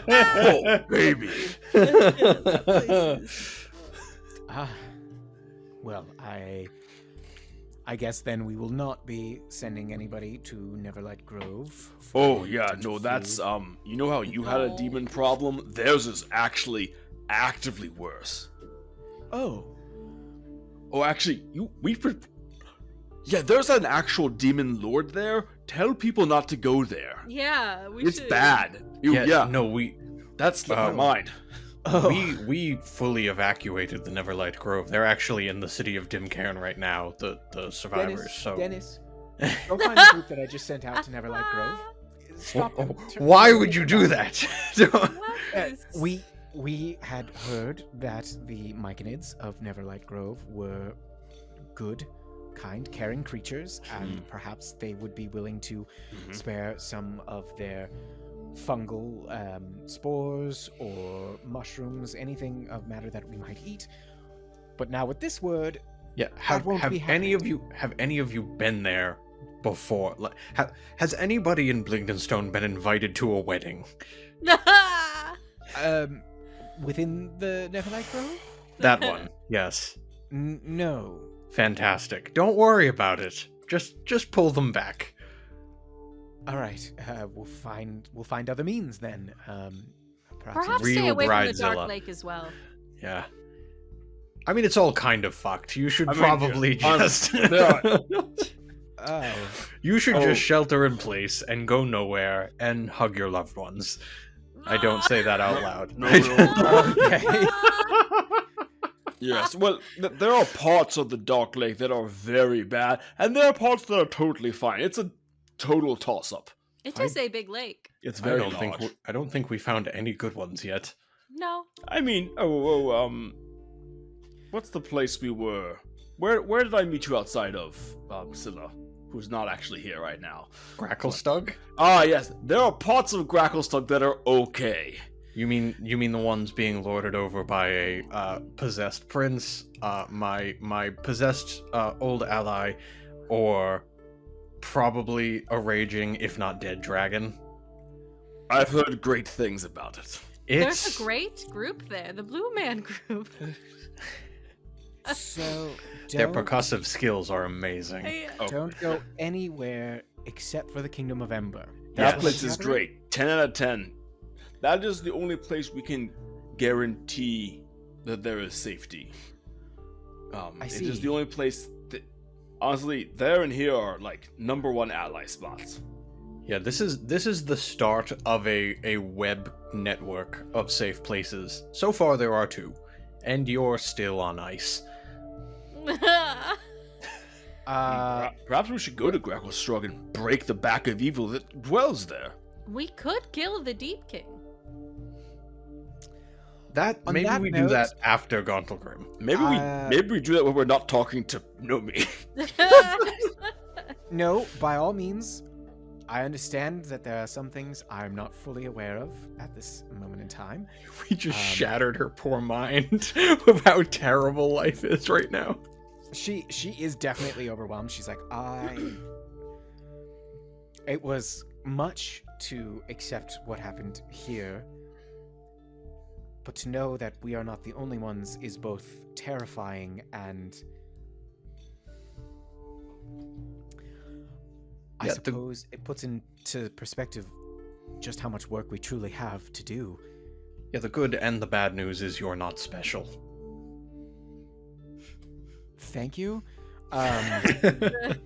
[SPEAKER 5] Oh, baby.
[SPEAKER 4] Well, I guess then we will not be sending anybody to Neverlight Grove.
[SPEAKER 5] Oh yeah,
[SPEAKER 4] potential
[SPEAKER 5] no, that's
[SPEAKER 4] food.
[SPEAKER 5] you know how you had a
[SPEAKER 3] No.
[SPEAKER 5] demon problem? Theirs is actually actively worse.
[SPEAKER 4] Oh,
[SPEAKER 5] Oh, actually, yeah, there's an actual demon lord there. Tell people not to go there.
[SPEAKER 3] Yeah, we
[SPEAKER 5] It's
[SPEAKER 3] should.
[SPEAKER 5] bad. Yeah,
[SPEAKER 1] No,
[SPEAKER 5] that slipped my mind.
[SPEAKER 4] oh.
[SPEAKER 1] we fully evacuated the Neverlight Grove. They're actually in the city of Dimcairn right now, the survivors.
[SPEAKER 4] Dennis,
[SPEAKER 1] so
[SPEAKER 4] Dennis, go find the group that I just sent out to Neverlight Grove. Stop them.
[SPEAKER 1] Why would you do that?
[SPEAKER 3] What is-
[SPEAKER 4] We had heard that the Myconids of Neverlight Grove were good, kind, caring creatures, and perhaps they would be willing to spare some of their fungal spores or mushrooms, anything of matter that we might eat. But now with this word,
[SPEAKER 1] Yeah,
[SPEAKER 4] won't
[SPEAKER 1] have
[SPEAKER 4] be
[SPEAKER 1] any of you been there before? Like, has anybody in Blingdenstone been invited to a wedding?
[SPEAKER 4] within the Neverlight Grove?
[SPEAKER 1] That one, yes.
[SPEAKER 4] No.
[SPEAKER 1] Fantastic. Don't worry about it. Just pull them back.
[SPEAKER 4] All right, we'll find other means then.
[SPEAKER 3] Perhaps
[SPEAKER 1] Real
[SPEAKER 3] stay away from the
[SPEAKER 1] Bridezilla.
[SPEAKER 3] Dark Lake as well.
[SPEAKER 1] Yeah. I mean, it's all kind of fucked. You should
[SPEAKER 5] I mean,
[SPEAKER 1] probably
[SPEAKER 5] yeah,
[SPEAKER 1] just.
[SPEAKER 4] Oh,
[SPEAKER 1] You should
[SPEAKER 5] Oh.
[SPEAKER 1] just shelter in place and go nowhere and hug your loved ones. I don't say that out loud.
[SPEAKER 5] No,
[SPEAKER 4] okay.
[SPEAKER 5] Yes, well, there are parts of the Dark Lake that are very bad, and there are parts that are totally fine. It's a total toss-up.
[SPEAKER 3] It is a big lake.
[SPEAKER 5] It's
[SPEAKER 1] I
[SPEAKER 5] very
[SPEAKER 1] don't
[SPEAKER 5] large.
[SPEAKER 1] think I don't think we found any good ones yet.
[SPEAKER 3] No.
[SPEAKER 5] I mean, what's the place we were? Where did I meet you outside of, Scylla, who's not actually here right now?
[SPEAKER 1] Gracklestug?
[SPEAKER 5] Ah, yes, there are parts of Gracklestug that are okay.
[SPEAKER 1] You mean the ones being lorded over by a possessed prince, my possessed old ally, or probably a raging, if not dead, dragon?
[SPEAKER 5] I've heard great things about it.
[SPEAKER 3] There's a great group there, the Blue Man group.
[SPEAKER 4] So
[SPEAKER 1] Their
[SPEAKER 4] don't,
[SPEAKER 1] percussive skills are amazing.
[SPEAKER 4] don't go anywhere except for the Kingdom of Ember.
[SPEAKER 5] That
[SPEAKER 1] Yes.
[SPEAKER 5] place is great. 10 out of 10. That is the only place we can guarantee that there is safety.
[SPEAKER 4] I
[SPEAKER 5] It
[SPEAKER 4] see.
[SPEAKER 5] is the only place that, honestly, there and here are like #1 ally spots.
[SPEAKER 1] Yeah, this is the start of a web network of safe places. So far there are 2, and you're still on ice.
[SPEAKER 5] Perhaps we should go to Gracklestug and break the back of evil that dwells there.
[SPEAKER 3] We could kill the Deep King.
[SPEAKER 4] On
[SPEAKER 1] Maybe
[SPEAKER 4] that
[SPEAKER 1] we
[SPEAKER 4] note-
[SPEAKER 1] do that after Gauntlgrym.
[SPEAKER 5] Maybe we do that when we're not talking to Nomi.
[SPEAKER 4] No, by all means. I understand that there are some things I'm not fully aware of at this moment in time.
[SPEAKER 1] We just shattered her poor mind of how terrible life is right now.
[SPEAKER 4] She is definitely overwhelmed. She's like, It was much to accept what happened here, but to know that we are not the only ones is both terrifying and I
[SPEAKER 1] Yeah,
[SPEAKER 4] suppose it puts into perspective just how much work we truly have to do.
[SPEAKER 1] Yeah, the good and the bad news is you're not special.
[SPEAKER 4] Thank you. I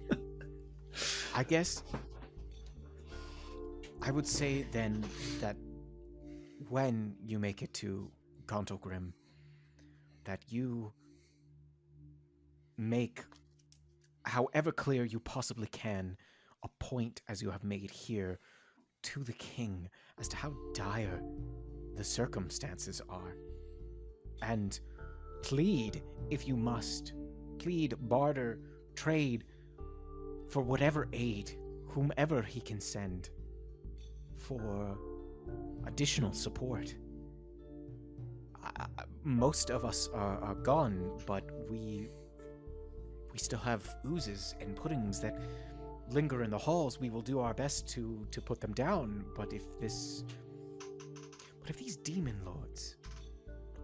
[SPEAKER 4] guess I would say then that when you make it to Gauntlgrym, that you make, however clear you possibly can, a point, as you have made here, to the king as to how dire the circumstances are. And plead, if you must, plead, barter, trade, for whatever aid, whomever he can send, for additional support. Most of us are gone, but we still have oozes and puddings that linger in the halls. We will do our best to put them down, but if these demon lords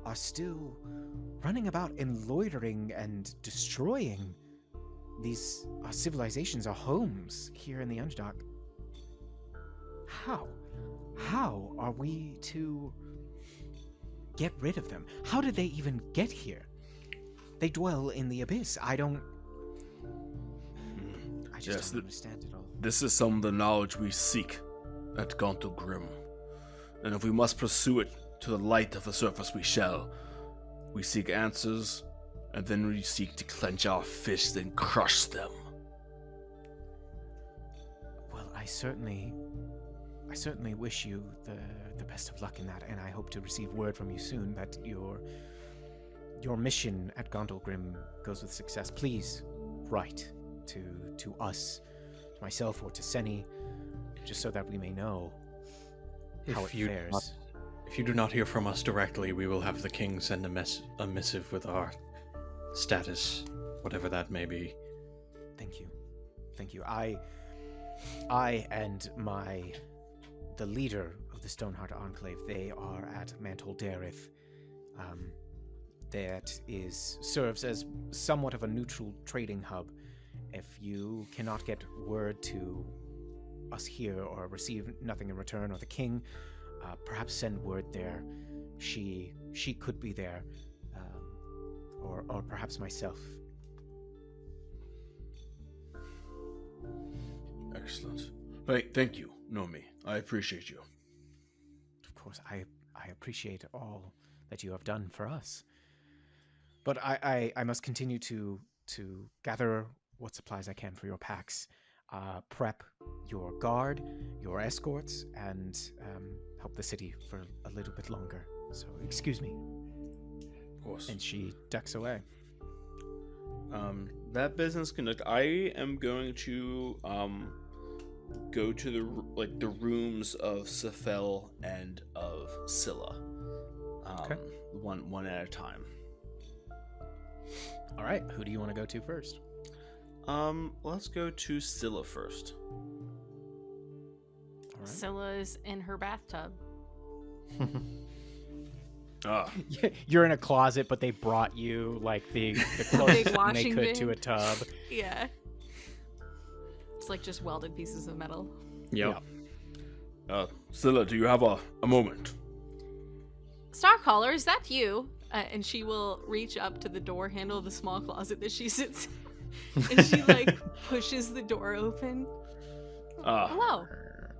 [SPEAKER 4] are still running about and loitering and destroying these civilizations, our homes here in the Underdark. How are we to get rid of them? How did they even get here? They dwell in the abyss. I just don't understand it all.
[SPEAKER 5] This is some of the knowledge we seek at Gauntlgrym. And if we must pursue it to the light of the surface, we shall. We seek answers, and then we seek to clench our fists and crush them.
[SPEAKER 4] Well, I certainly wish you the best of luck in that, and I hope to receive word from you soon that your mission at Gauntlgrym goes with success. Please write to us, to myself, or to Seni, just so that we may know how it fares.
[SPEAKER 1] If you do not hear from us directly, we will have the king send a missive with our status, whatever that may be.
[SPEAKER 4] Thank you. I and the leader of the Stoneheart Enclave, they are at Mantle Dareth. That serves as somewhat of a neutral trading hub. If you cannot get word to us here or receive nothing in return, or the king, perhaps send word there. She could be there, or perhaps myself.
[SPEAKER 5] Excellent. Thank you, Nomi. I appreciate you.
[SPEAKER 4] Of course, I appreciate all that you have done for us. But I must continue to gather what supplies I can for your packs, prep your guard, your escorts, and help the city for a little bit longer. So, excuse me.
[SPEAKER 5] Of course.
[SPEAKER 4] And she ducks away.
[SPEAKER 2] That business conduct. I am going to go to the rooms of Sefel and of Scylla.
[SPEAKER 4] Okay.
[SPEAKER 2] One at a time.
[SPEAKER 4] All right. Who do you want to go to first?
[SPEAKER 2] Let's go to Scylla first.
[SPEAKER 4] All right.
[SPEAKER 3] Scylla's in her bathtub.
[SPEAKER 4] You're in a closet, but they brought you like the closest thing they could to a tub.
[SPEAKER 3] Yeah. It's like just welded pieces of metal.
[SPEAKER 1] Yep.
[SPEAKER 5] Scylla, do you have a moment?
[SPEAKER 3] Starcaller, is that you? And she will reach up to the door handle of the small closet that she sits in. And she pushes the door open. Hello.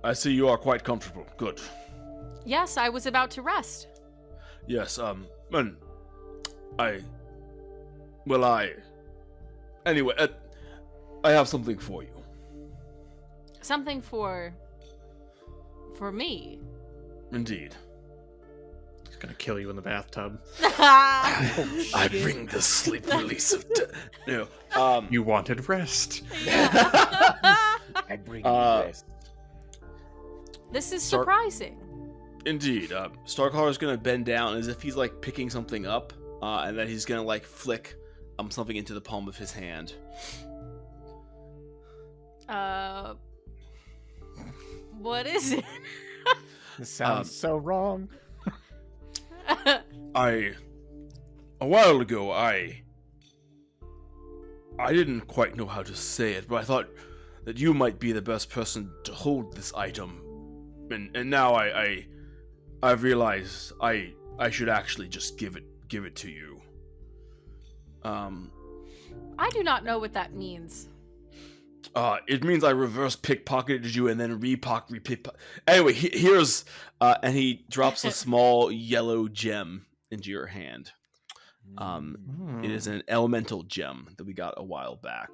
[SPEAKER 5] I see you are quite comfortable. Good.
[SPEAKER 3] Yes, I was about to rest.
[SPEAKER 5] Yes, anyway, I have something for you.
[SPEAKER 3] Something for me.
[SPEAKER 5] Indeed.
[SPEAKER 1] He's gonna kill you in the bathtub.
[SPEAKER 5] I bring the sleep release of no.
[SPEAKER 1] You wanted rest.
[SPEAKER 4] I bring this.
[SPEAKER 3] This is surprising.
[SPEAKER 2] Indeed. Starcaller is gonna bend down as if he's picking something up, and then he's gonna flick something into the palm of his hand.
[SPEAKER 3] What is it?
[SPEAKER 4] This sounds so wrong.
[SPEAKER 5] A while ago, I didn't quite know how to say it, but I thought that you might be the best person to hold this item, and now I've realized I should actually just give it to you.
[SPEAKER 3] I do not know what that means.
[SPEAKER 5] It means I reverse pickpocketed you and then repickpocket. Anyway, here's and he drops a small yellow gem into your hand. It is an elemental gem that we got a while back.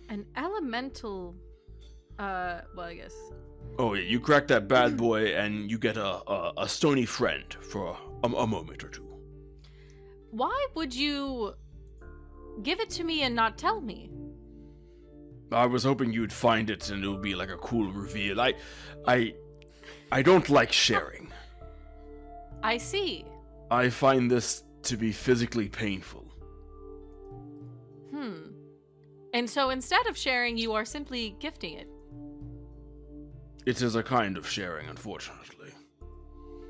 [SPEAKER 3] An elemental. Well, I guess.
[SPEAKER 5] Oh yeah, you crack that bad boy and you get a stony friend for a moment or two.
[SPEAKER 3] Why would you give it to me and not tell me?
[SPEAKER 5] I was hoping you'd find it and it would be like a cool reveal. I don't like sharing.
[SPEAKER 3] I see.
[SPEAKER 5] I find this to be physically painful.
[SPEAKER 3] And so instead of sharing, you are simply gifting it.
[SPEAKER 5] It is a kind of sharing, unfortunately.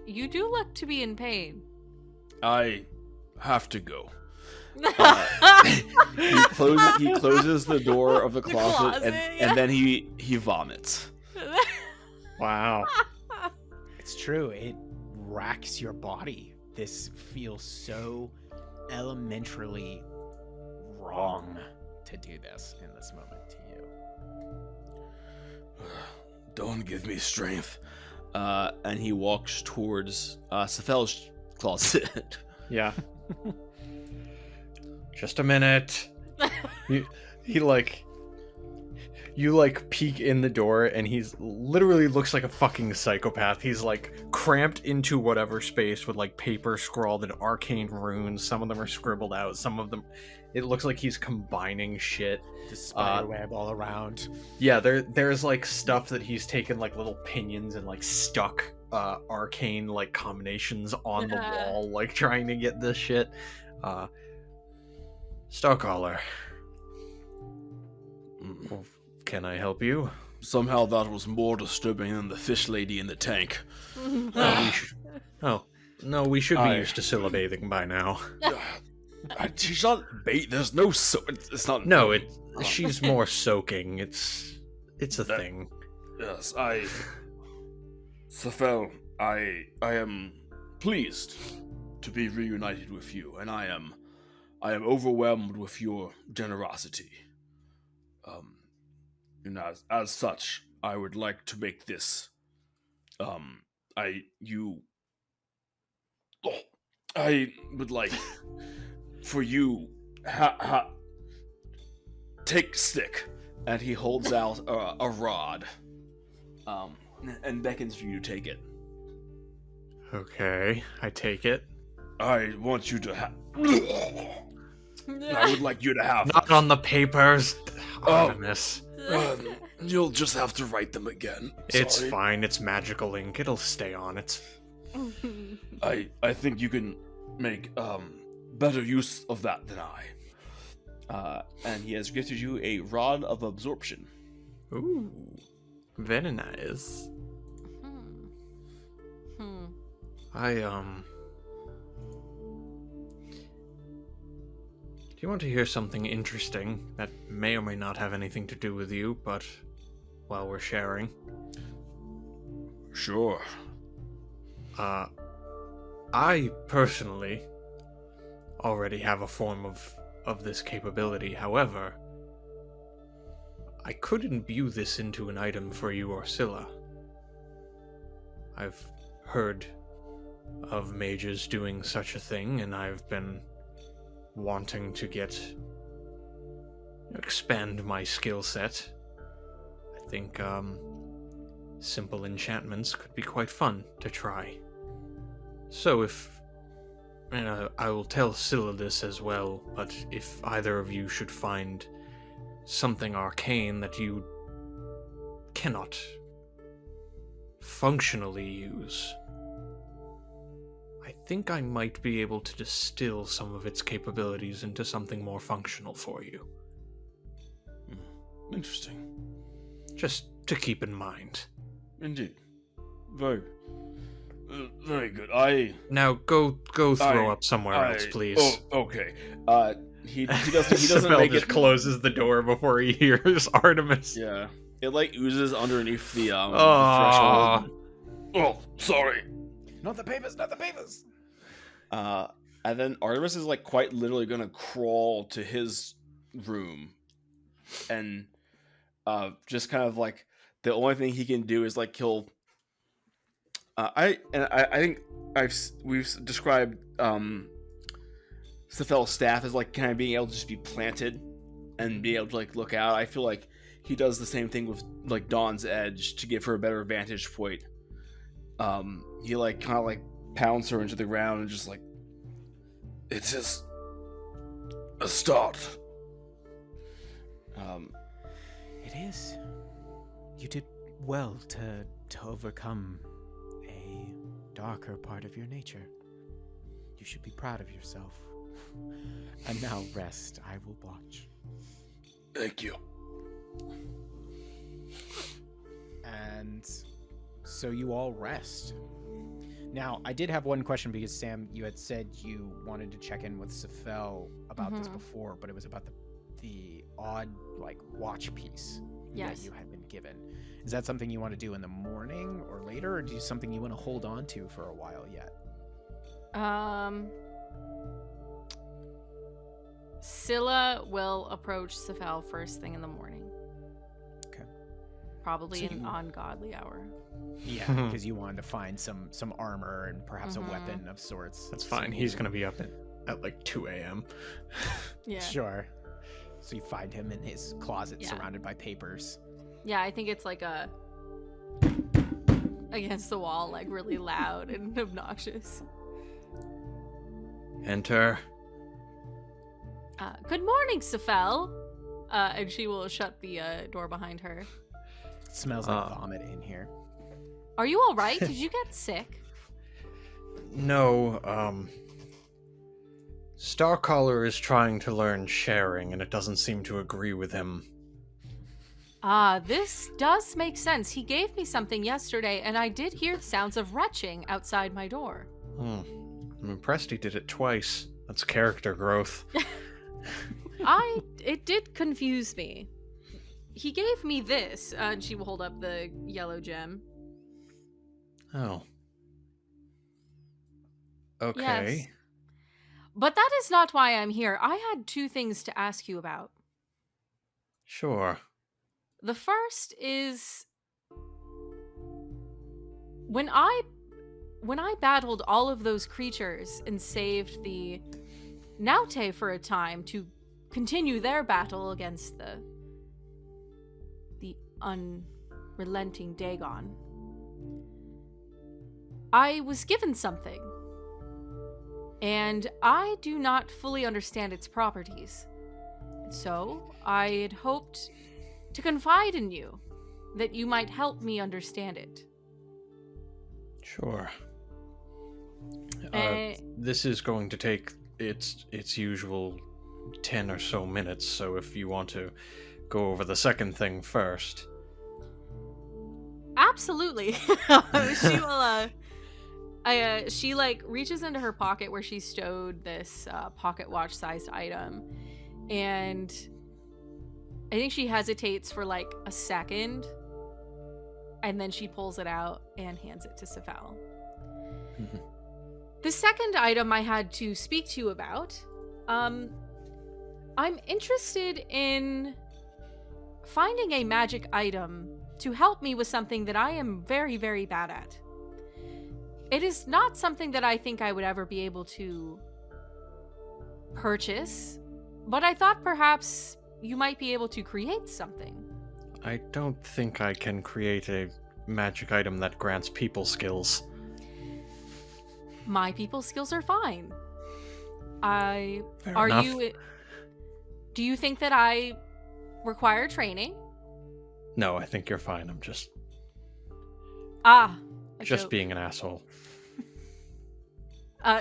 [SPEAKER 3] You do look to be in pain.
[SPEAKER 5] I have to go.
[SPEAKER 2] He closes the door of the closet,
[SPEAKER 3] closet, yeah.
[SPEAKER 2] and then he vomits.
[SPEAKER 1] Wow.
[SPEAKER 4] It's true. It racks your body. This feels so elementarily wrong to do this in this moment to you.
[SPEAKER 2] Don't give me strength. And he walks towards Sephel's closet.
[SPEAKER 1] Yeah. Just a minute. You peek in the door and he's literally looks like a fucking psychopath. He's like cramped into whatever space with like paper scrawled in arcane runes. Some of them are scribbled out. Some of them, it looks like he's combining shit.
[SPEAKER 4] The spider web all around.
[SPEAKER 1] Yeah, there's like stuff that he's taken like little pinions and like stuck arcane like combinations on the wall, like trying to get this shit. Starcaller. Can I help you?
[SPEAKER 5] Somehow that was more disturbing than the fish lady in the tank.
[SPEAKER 1] No, we should be used to Scylla bathing by now.
[SPEAKER 5] She's not bait. There's no it's not.
[SPEAKER 1] No, she's more soaking. It's a thing.
[SPEAKER 5] Yes, Sephel, I am pleased to be reunited with you, and I am overwhelmed with your generosity. As such, I would like to make this. I would like for you take stick, and he holds out a rod, and beckons for you to take it.
[SPEAKER 1] Okay, I take it.
[SPEAKER 5] I want you to have. I would like you to have.
[SPEAKER 1] Not on the papers. Artemis.
[SPEAKER 5] You'll just have to write them again.
[SPEAKER 1] It's
[SPEAKER 5] Sorry.
[SPEAKER 1] fine. It's magical ink. It'll stay on.
[SPEAKER 5] I think you can make better use of that than I.
[SPEAKER 2] And he has gifted you a rod of absorption.
[SPEAKER 1] Ooh, very nice. Do you want to hear something interesting that may or may not have anything to do with you, but while we're sharing?
[SPEAKER 5] Sure.
[SPEAKER 1] I personally already have a form of this capability. However, I could imbue this into an item for you or Scylla. I've heard of mages doing such a thing, and I've been wanting to expand my skill set. I think simple enchantments could be quite fun to try. So I will tell Scylla this as well, but if either of you should find something arcane that you cannot functionally use, I think I might be able to distill some of its capabilities into something more functional for you.
[SPEAKER 5] Interesting.
[SPEAKER 1] Just to keep in mind.
[SPEAKER 5] Indeed. Very good.
[SPEAKER 1] Now go throw up somewhere else, please.
[SPEAKER 5] Oh, okay.
[SPEAKER 2] He doesn't
[SPEAKER 1] Sephel
[SPEAKER 2] make
[SPEAKER 1] just
[SPEAKER 2] it.
[SPEAKER 1] closes the door before he hears Artemis.
[SPEAKER 2] Yeah, it like oozes underneath the
[SPEAKER 1] Aw.
[SPEAKER 2] threshold.
[SPEAKER 5] Oh, sorry.
[SPEAKER 4] Not the papers, not the papers.
[SPEAKER 2] And then Artemis is like quite literally gonna crawl to his room, and just kind of like the only thing he can do is like he'll. I think we've described Sephel's staff as like kind of being able to just be planted and be able to like look out. I feel like he does the same thing with like Dawn's Edge to give her a better vantage point. He like kind of like pounds her into the ground and just like,
[SPEAKER 5] It is a start.
[SPEAKER 4] It is. You did well to overcome a darker part of your nature. You should be proud of yourself. And now rest. I will watch.
[SPEAKER 5] Thank you.
[SPEAKER 4] And so you all rest. Now, I did have one question because, Sam, you had said you wanted to check in with Safel about this before, but it was about the odd, like, watch piece that you had been given. Is that something you want to do in the morning or later, or do you something you want to hold on to for a while yet?
[SPEAKER 3] Scylla will approach Safel first thing in the morning.
[SPEAKER 4] Okay.
[SPEAKER 3] Probably an ungodly hour.
[SPEAKER 4] Yeah, because you wanted to find some armor and perhaps a weapon of sorts.
[SPEAKER 1] That's fine. He's going to be up at like 2 a.m.
[SPEAKER 3] Yeah.
[SPEAKER 4] Sure. So you find him in his closet surrounded by papers.
[SPEAKER 3] Yeah, I think it's like a against the wall, like really loud and obnoxious.
[SPEAKER 1] Enter.
[SPEAKER 3] Good morning, Safel. And she will shut the door behind her.
[SPEAKER 4] It smells like vomit in here.
[SPEAKER 3] Are you all right? Did you get sick?
[SPEAKER 1] No, Starcaller is trying to learn sharing, and it doesn't seem to agree with him.
[SPEAKER 3] This does make sense. He gave me something yesterday, and I did hear sounds of retching outside my door.
[SPEAKER 1] I'm impressed he did it twice. That's character growth.
[SPEAKER 3] It did confuse me. He gave me this, and she will hold up the yellow gem.
[SPEAKER 1] Oh. Okay.
[SPEAKER 3] Yes. But that is not why I'm here. I had 2 things to ask you about.
[SPEAKER 1] Sure.
[SPEAKER 3] The first is when I battled all of those creatures and saved the Naute for a time to continue their battle against the unrelenting Dagon, I was given something, and I do not fully understand its properties. So I had hoped to confide in you, that you might help me understand it.
[SPEAKER 1] Sure. This is going to take its usual 10 or so minutes, so if you want to go over the second thing first.
[SPEAKER 3] Absolutely. She will, she like reaches into her pocket where she stowed this pocket watch sized item, and I think she hesitates for like a second, and then she pulls it out and hands it to Safel. The second item I had to speak to you about, I'm interested in finding a magic item to help me with something that I am very, very bad at. It is not something that I think I would ever be able to purchase, but I thought perhaps you might be able to create something.
[SPEAKER 1] I don't think I can create a magic item that grants people skills.
[SPEAKER 3] My people skills are fine.
[SPEAKER 1] Fair enough.
[SPEAKER 3] Do you think that I require training?
[SPEAKER 1] No, I think you're fine. I'm just being an asshole.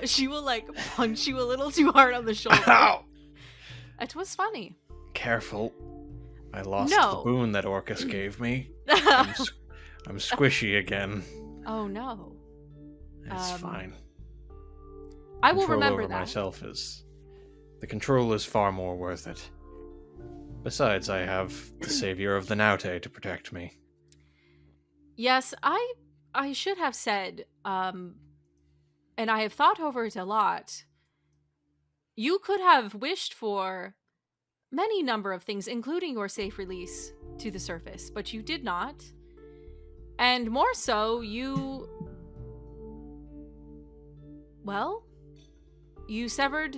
[SPEAKER 3] She will like punch you a little too hard on the shoulder.
[SPEAKER 1] Ow!
[SPEAKER 3] It was funny.
[SPEAKER 1] Careful. I lost the boon that Orcus gave me. I'm squishy again.
[SPEAKER 3] Oh no.
[SPEAKER 1] It's fine.
[SPEAKER 3] I will remember
[SPEAKER 1] over
[SPEAKER 3] that.
[SPEAKER 1] Myself is the control is far more worth it. Besides, I have the savior of the Naute to protect me.
[SPEAKER 3] Yes, I should have said, and I have thought over it a lot. You could have wished for many number of things, including your safe release to the surface, but you did not. And more so, you severed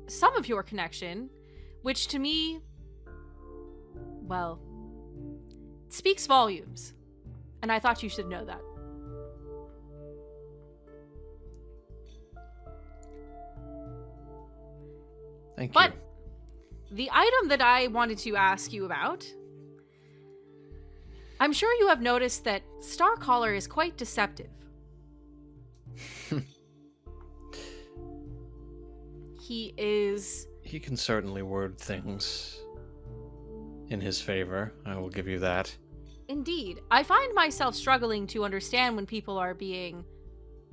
[SPEAKER 3] some of your connection, which to me, speaks volumes. And I thought you should know that.
[SPEAKER 1] Thank you.
[SPEAKER 3] But the item that I wanted to ask you about, I'm sure you have noticed that Starcaller is quite deceptive.
[SPEAKER 1] He can certainly word things in his favor. I will give you that.
[SPEAKER 3] Indeed. I find myself struggling to understand when people are being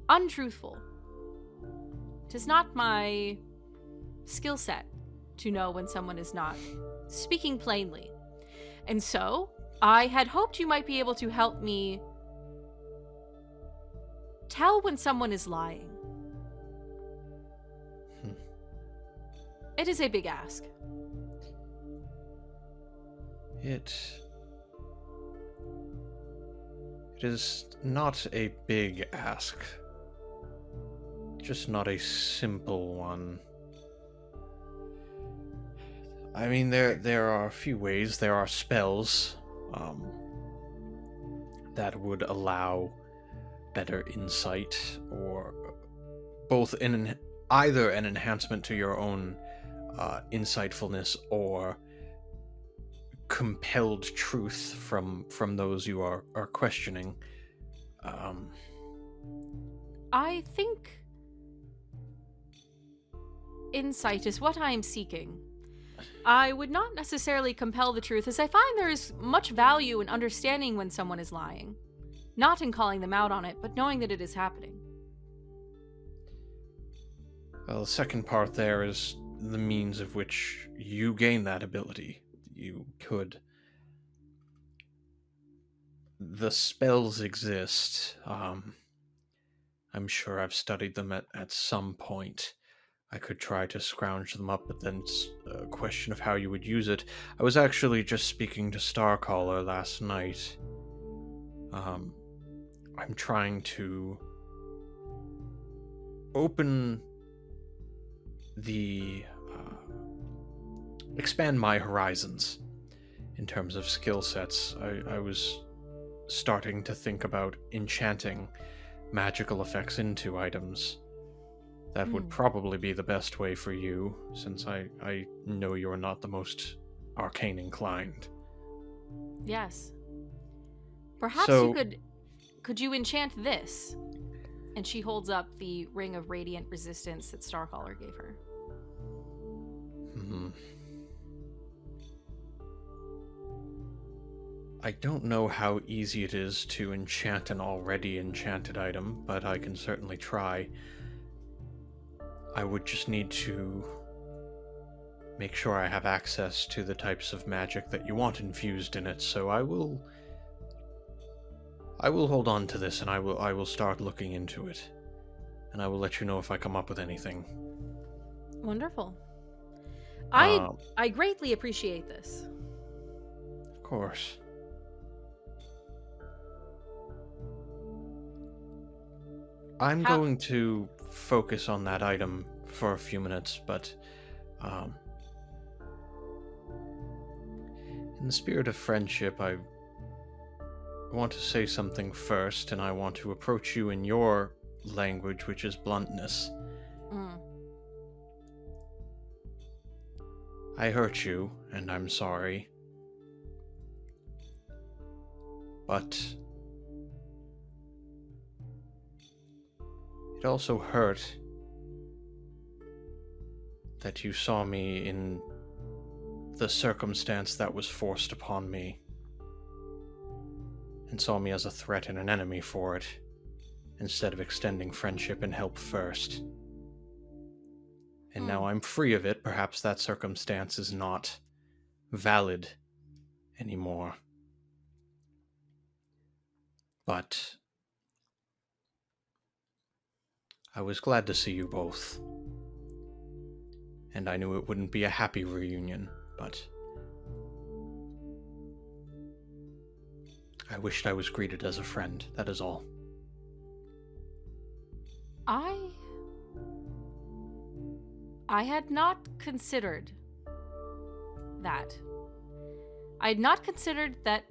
[SPEAKER 3] untruthful. It is not my skill set to know when someone is not speaking plainly. And so, I had hoped you might be able to help me tell when someone is lying. It is a big ask.
[SPEAKER 1] It is not a big ask. Just not a simple one. I mean, there are a few ways. There are spells that would allow better insight, or both in either an enhancement to your own insightfulness or compelled truth from those you are questioning.
[SPEAKER 3] I think insight is what I am seeking. I would not necessarily compel the truth, as I find there is much value in understanding when someone is lying. Not in calling them out on it, but knowing that it is happening.
[SPEAKER 1] Well, the second part there is the means of which you gain that ability. You could... The spells exist. I'm sure I've studied them at some point. I could try to scrounge them up, but then it's a question of how you would use it. I was actually just speaking to Starcaller last night. I'm trying to open the... expand my horizons in terms of skill sets. I was starting to think about enchanting magical effects into items. That would probably be the best way for you, since I know you're not the most arcane inclined.
[SPEAKER 3] Yes. Perhaps
[SPEAKER 1] So-
[SPEAKER 3] you could you enchant this? And she holds up the ring of radiant resistance that Starcaller gave her.
[SPEAKER 1] I don't know how easy it is to enchant an already enchanted item, but I can certainly try. I would just need to make sure I have access to the types of magic that you want infused in it, so I will hold on to this, and I will start looking into it. And I will let you know if I come up with anything.
[SPEAKER 3] Wonderful. I greatly appreciate this.
[SPEAKER 1] Of course. I'm going to focus on that item for a few minutes, but in the spirit of friendship, I want to say something first, and I want to approach you in your language, which is bluntness. I hurt you, and I'm sorry. But it also hurt that you saw me in the circumstance that was forced upon me, and saw me as a threat and an enemy for it, instead of extending friendship and help first. And now I'm free of it. Perhaps that circumstance is not valid anymore. But I was glad to see you both. And I knew it wouldn't be a happy reunion, but I wished I was greeted as a friend, that is all.
[SPEAKER 3] I had not considered that. I had not considered that.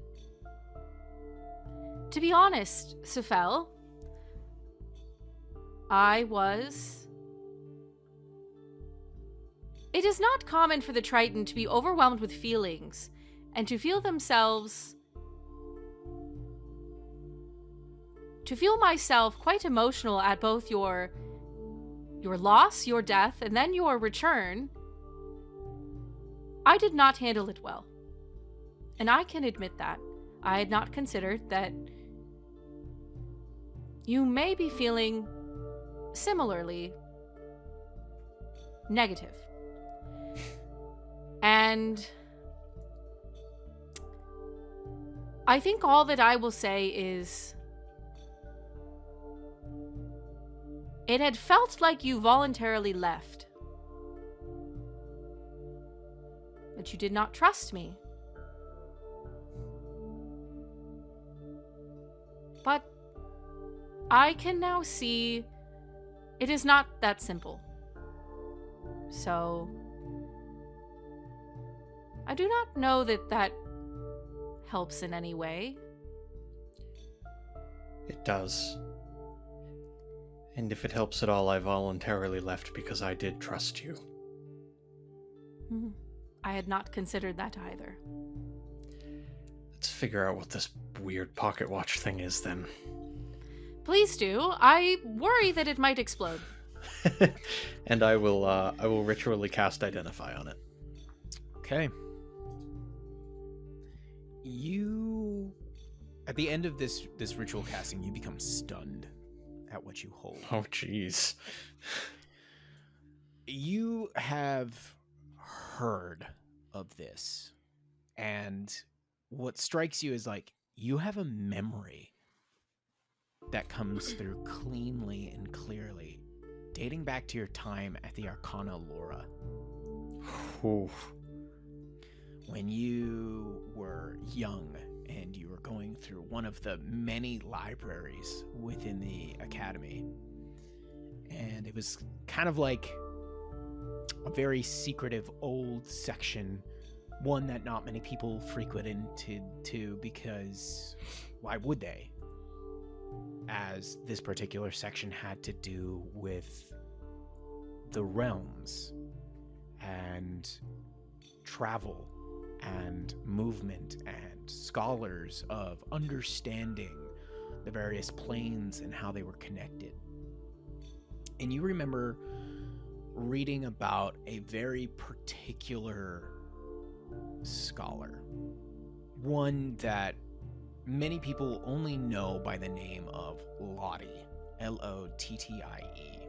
[SPEAKER 3] To be honest, Sefel, It is not common for the Triton to be overwhelmed with feelings and to feel myself quite emotional at both your loss, your death, and then your return. I did not handle it well. And I can admit that. I had not considered that you may be feeling similarly negative. And I think all that I will say is it had felt like you voluntarily left. That you did not trust me. But I can now see it is not that simple. So I do not know that that helps in any way.
[SPEAKER 1] It does. And if it helps at all, I voluntarily left because I did trust you.
[SPEAKER 3] I had not considered that either.
[SPEAKER 1] Let's figure out what this weird pocket watch thing is then.
[SPEAKER 3] Please do. I worry that it might explode.
[SPEAKER 1] And I will ritually cast Identify on it.
[SPEAKER 4] Okay. You, at the end of this ritual casting, you become stunned at what you hold.
[SPEAKER 1] Oh, jeez.
[SPEAKER 4] You have heard of this, and what strikes you is like you have a memory that comes through cleanly and clearly, dating back to your time at the Arcana Laura.
[SPEAKER 1] Oof.
[SPEAKER 4] When you were young and you were going through one of the many libraries within the academy, and it was kind of like a very secretive old section, one that not many people frequented to because why would they? As this particular section had to do with the realms and travel and movement and scholars of understanding the various planes and how they were connected. And you remember reading about a very particular scholar, one that many people only know by the name of Lottie, Lottie,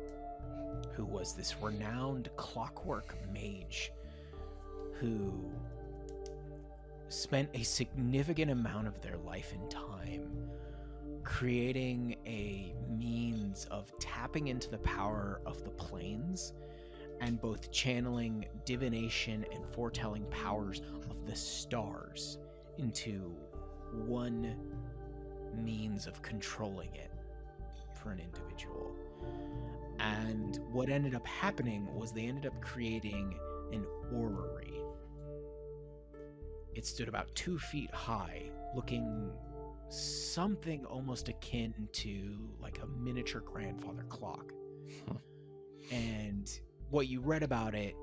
[SPEAKER 4] who was this renowned clockwork mage who spent a significant amount of their life and time creating a means of tapping into the power of the planes and both channeling divination and foretelling powers of the stars into one means of controlling it for an individual. And what ended up happening was they ended up creating an orrery. It stood about 2 feet high, looking something almost akin to like a miniature grandfather clock. And what you read about it,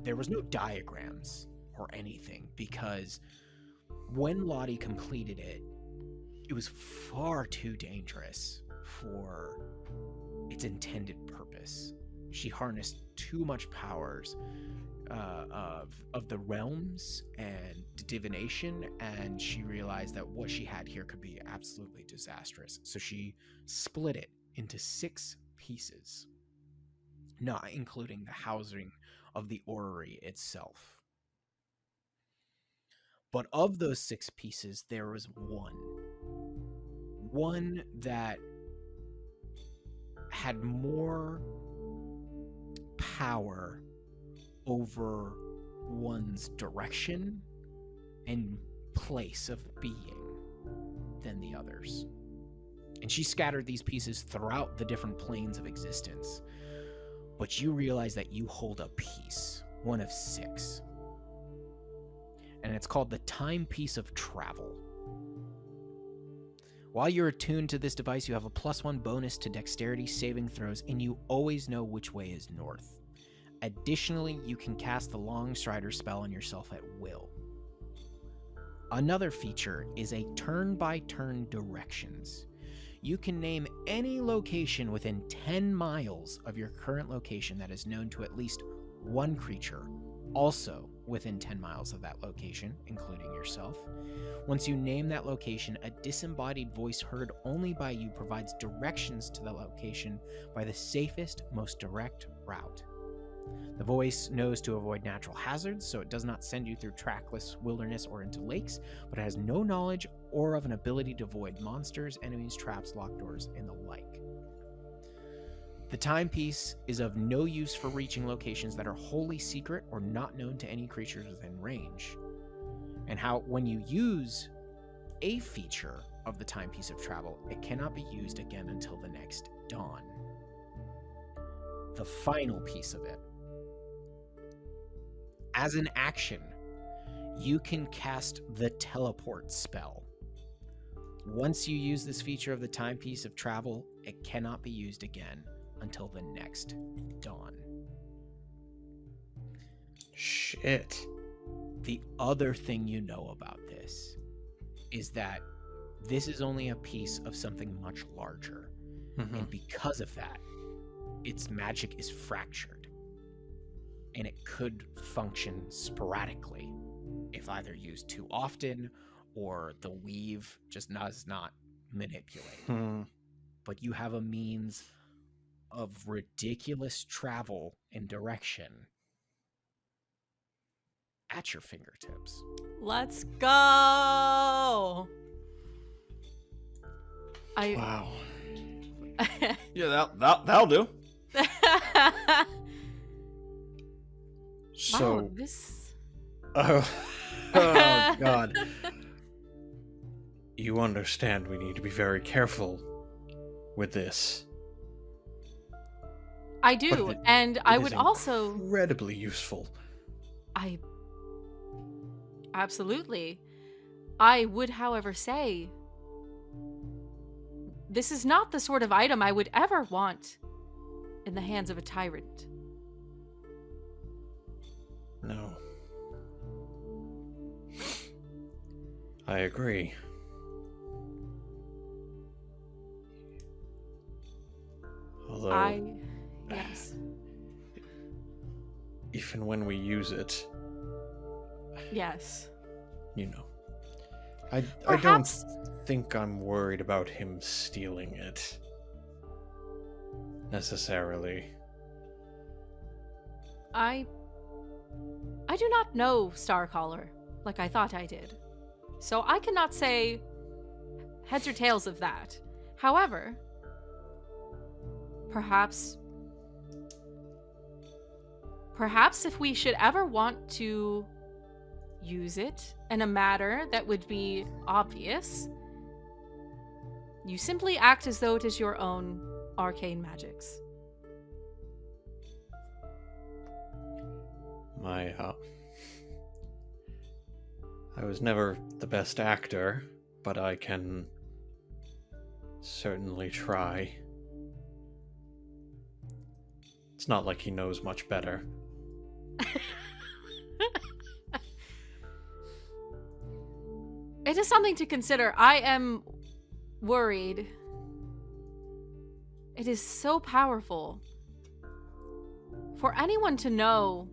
[SPEAKER 4] there was no diagrams or anything, because when Lottie completed it, it was far too dangerous for its intended purpose. She harnessed too much powers of the realms and divination, and she realized that what she had here could be absolutely disastrous. So she split it into 6 pieces, not including the housing of the orrery itself. But of those 6 pieces, there was one that had more power over one's direction and place of being than the others. And she scattered these pieces throughout the different planes of existence. But you realize that you hold a piece, one of 6. And it's called the Timepiece of Travel. While you're attuned to this device, you have a +1 bonus to dexterity saving throws, and you always know which way is north. Additionally, you can cast the Long Strider spell on yourself at will. Another feature is a turn-by-turn directions. You can name any location within 10 miles of your current location that is known to at least one creature. Also, within 10 miles of that location, including yourself. Once you name that location, a disembodied voice heard only by you provides directions to the location by the safest, most direct route. The voice knows to avoid natural hazards, so it does not send you through trackless wilderness or into lakes, but it has no knowledge or of an ability to avoid monsters, enemies, traps, locked doors, and the like. The timepiece is of no use for reaching locations that are wholly secret or not known to any creatures within range. And how, when you use a feature of the timepiece of travel, it cannot be used again until the next dawn. The final piece of it. As an action, you can cast the teleport spell. Once you use this feature of the timepiece of travel, it cannot be used again until the next dawn.
[SPEAKER 1] Shit.
[SPEAKER 4] The other thing you know about this is that this is only a piece of something much larger. And because of that, its magic is fractured. And it could function sporadically if either used too often or the weave just does not manipulate. But you have a means of ridiculous travel and direction at your fingertips.
[SPEAKER 3] Let's go.
[SPEAKER 1] Wow.
[SPEAKER 2] Yeah, that'll do.
[SPEAKER 1] So,
[SPEAKER 3] wow, this.
[SPEAKER 1] oh God. You understand we need to be very careful with this.
[SPEAKER 3] I do,
[SPEAKER 1] But
[SPEAKER 3] and I
[SPEAKER 1] It
[SPEAKER 3] would
[SPEAKER 1] is
[SPEAKER 3] also.
[SPEAKER 1] incredibly useful.
[SPEAKER 3] Absolutely. I would, however, say this is not the sort of item I would ever want in the hands of a tyrant.
[SPEAKER 1] No. I agree. Although,
[SPEAKER 3] Yes.
[SPEAKER 1] even when we use it,
[SPEAKER 3] Yes.
[SPEAKER 1] you know, I don't
[SPEAKER 3] Perhaps-
[SPEAKER 1] think I'm worried about him stealing it. Necessarily.
[SPEAKER 3] I do not know Starcaller like I thought I did. So I cannot say heads or tails of that. However, perhaps if we should ever want to use it in a matter that would be obvious, you simply act as though it is your own arcane magics.
[SPEAKER 1] I was never the best actor, but I can certainly try. It's not like he knows much better.
[SPEAKER 3] It is something to consider. I am worried. It is so powerful. For anyone to know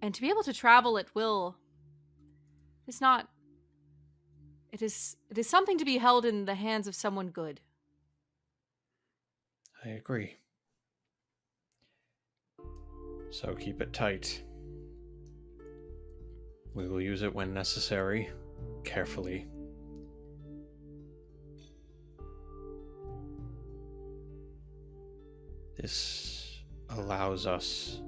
[SPEAKER 3] and to be able to travel at will is not. It is something to be held in the hands of someone good.
[SPEAKER 1] I agree. So keep it tight. We will use it when necessary, carefully. This allows us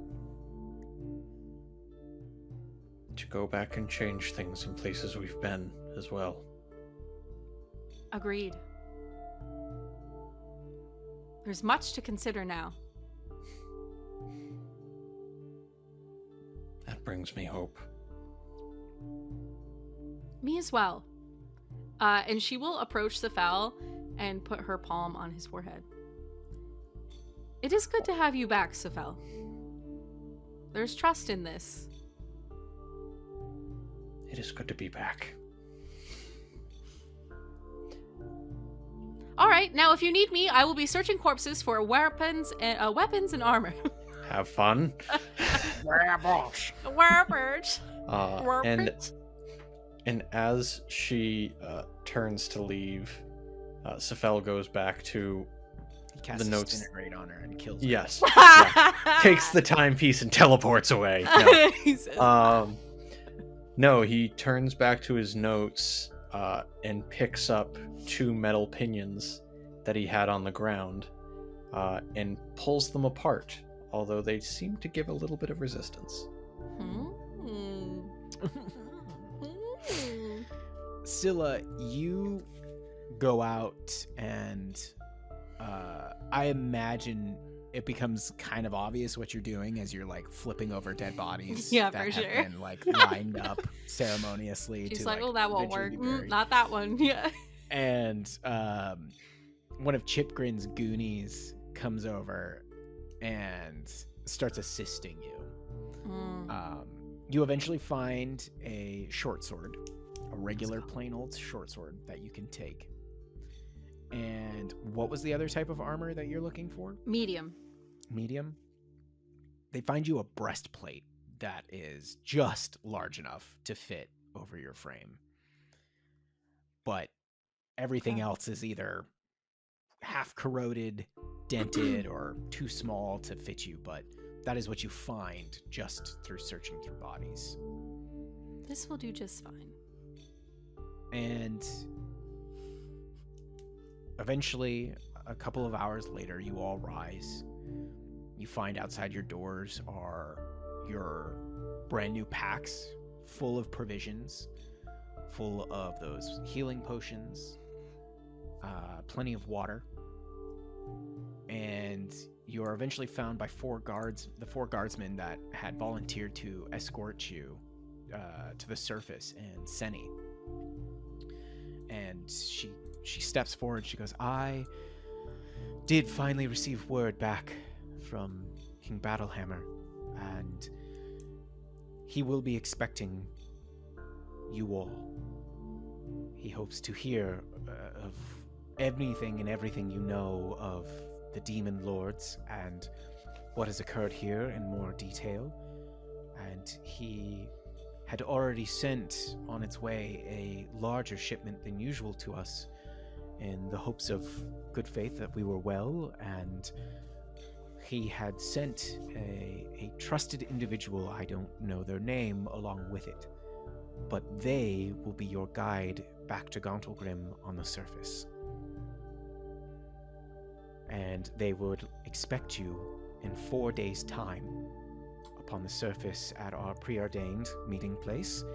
[SPEAKER 1] to go back and change things in places we've been as well.
[SPEAKER 3] Agreed. There's much to consider now.
[SPEAKER 1] That brings me hope.
[SPEAKER 3] Me as well. And she will approach the fowl and put her palm on his forehead. It is good to have you back, Safel. There's trust in this.
[SPEAKER 1] It is good to be back.
[SPEAKER 3] All right, now if you need me, I will be searching corpses for weapons and armor.
[SPEAKER 1] Have fun.
[SPEAKER 3] Werewolf.
[SPEAKER 1] And as she turns to leave, Sefel goes back to
[SPEAKER 4] He casts
[SPEAKER 1] the notes.
[SPEAKER 4] Disintegrate on her and kills her.
[SPEAKER 1] Yes. Yeah. Takes the timepiece and teleports away. No.
[SPEAKER 3] He says,
[SPEAKER 1] No, he turns back to his notes and picks up 2 metal pinions that he had on the ground and pulls them apart, although they seem to give a little bit of resistance.
[SPEAKER 4] Scylla, you go out and I imagine it becomes kind of obvious what you're doing as you're like flipping over dead bodies
[SPEAKER 3] Yeah,
[SPEAKER 4] that
[SPEAKER 3] for
[SPEAKER 4] have
[SPEAKER 3] sure.
[SPEAKER 4] been like lined up ceremoniously.
[SPEAKER 3] She's
[SPEAKER 4] to,
[SPEAKER 3] like, oh, that won't
[SPEAKER 4] eventually
[SPEAKER 3] work.
[SPEAKER 4] be buried.
[SPEAKER 3] Not that one. Yeah.
[SPEAKER 4] And one of Chipgrin's goonies comes over and starts assisting you. You eventually find a short sword, a regular plain old short sword that you can take. And what was the other type of armor that you're looking for?
[SPEAKER 3] Medium.
[SPEAKER 4] Medium? They find you a breastplate that is just large enough to fit over your frame. But everything
[SPEAKER 3] Okay.
[SPEAKER 4] else is either half corroded, dented, or too small to fit you, but that is what you find just through searching through bodies.
[SPEAKER 3] This will do just fine.
[SPEAKER 4] And eventually, a couple of hours later, you all rise. You find outside your doors are your brand new packs full of provisions, full of those healing potions, plenty of water. And you are eventually found by 4 guards, the 4 guardsmen that had volunteered to escort you to the surface, and Seni. And she steps forward. She goes, I did finally receive word back from King Battlehammer, and he will be expecting you all. He hopes to hear of anything and everything you know of the demon lords and what has occurred here in more detail. And he had already sent on its way a larger shipment than usual to us in the hopes of good faith that we were well, and he had sent a trusted individual, I don't know their name, along with it. But they will be your guide back to Gauntlgrym on the surface. And they would expect you in 4 days' time upon the surface at our preordained meeting place.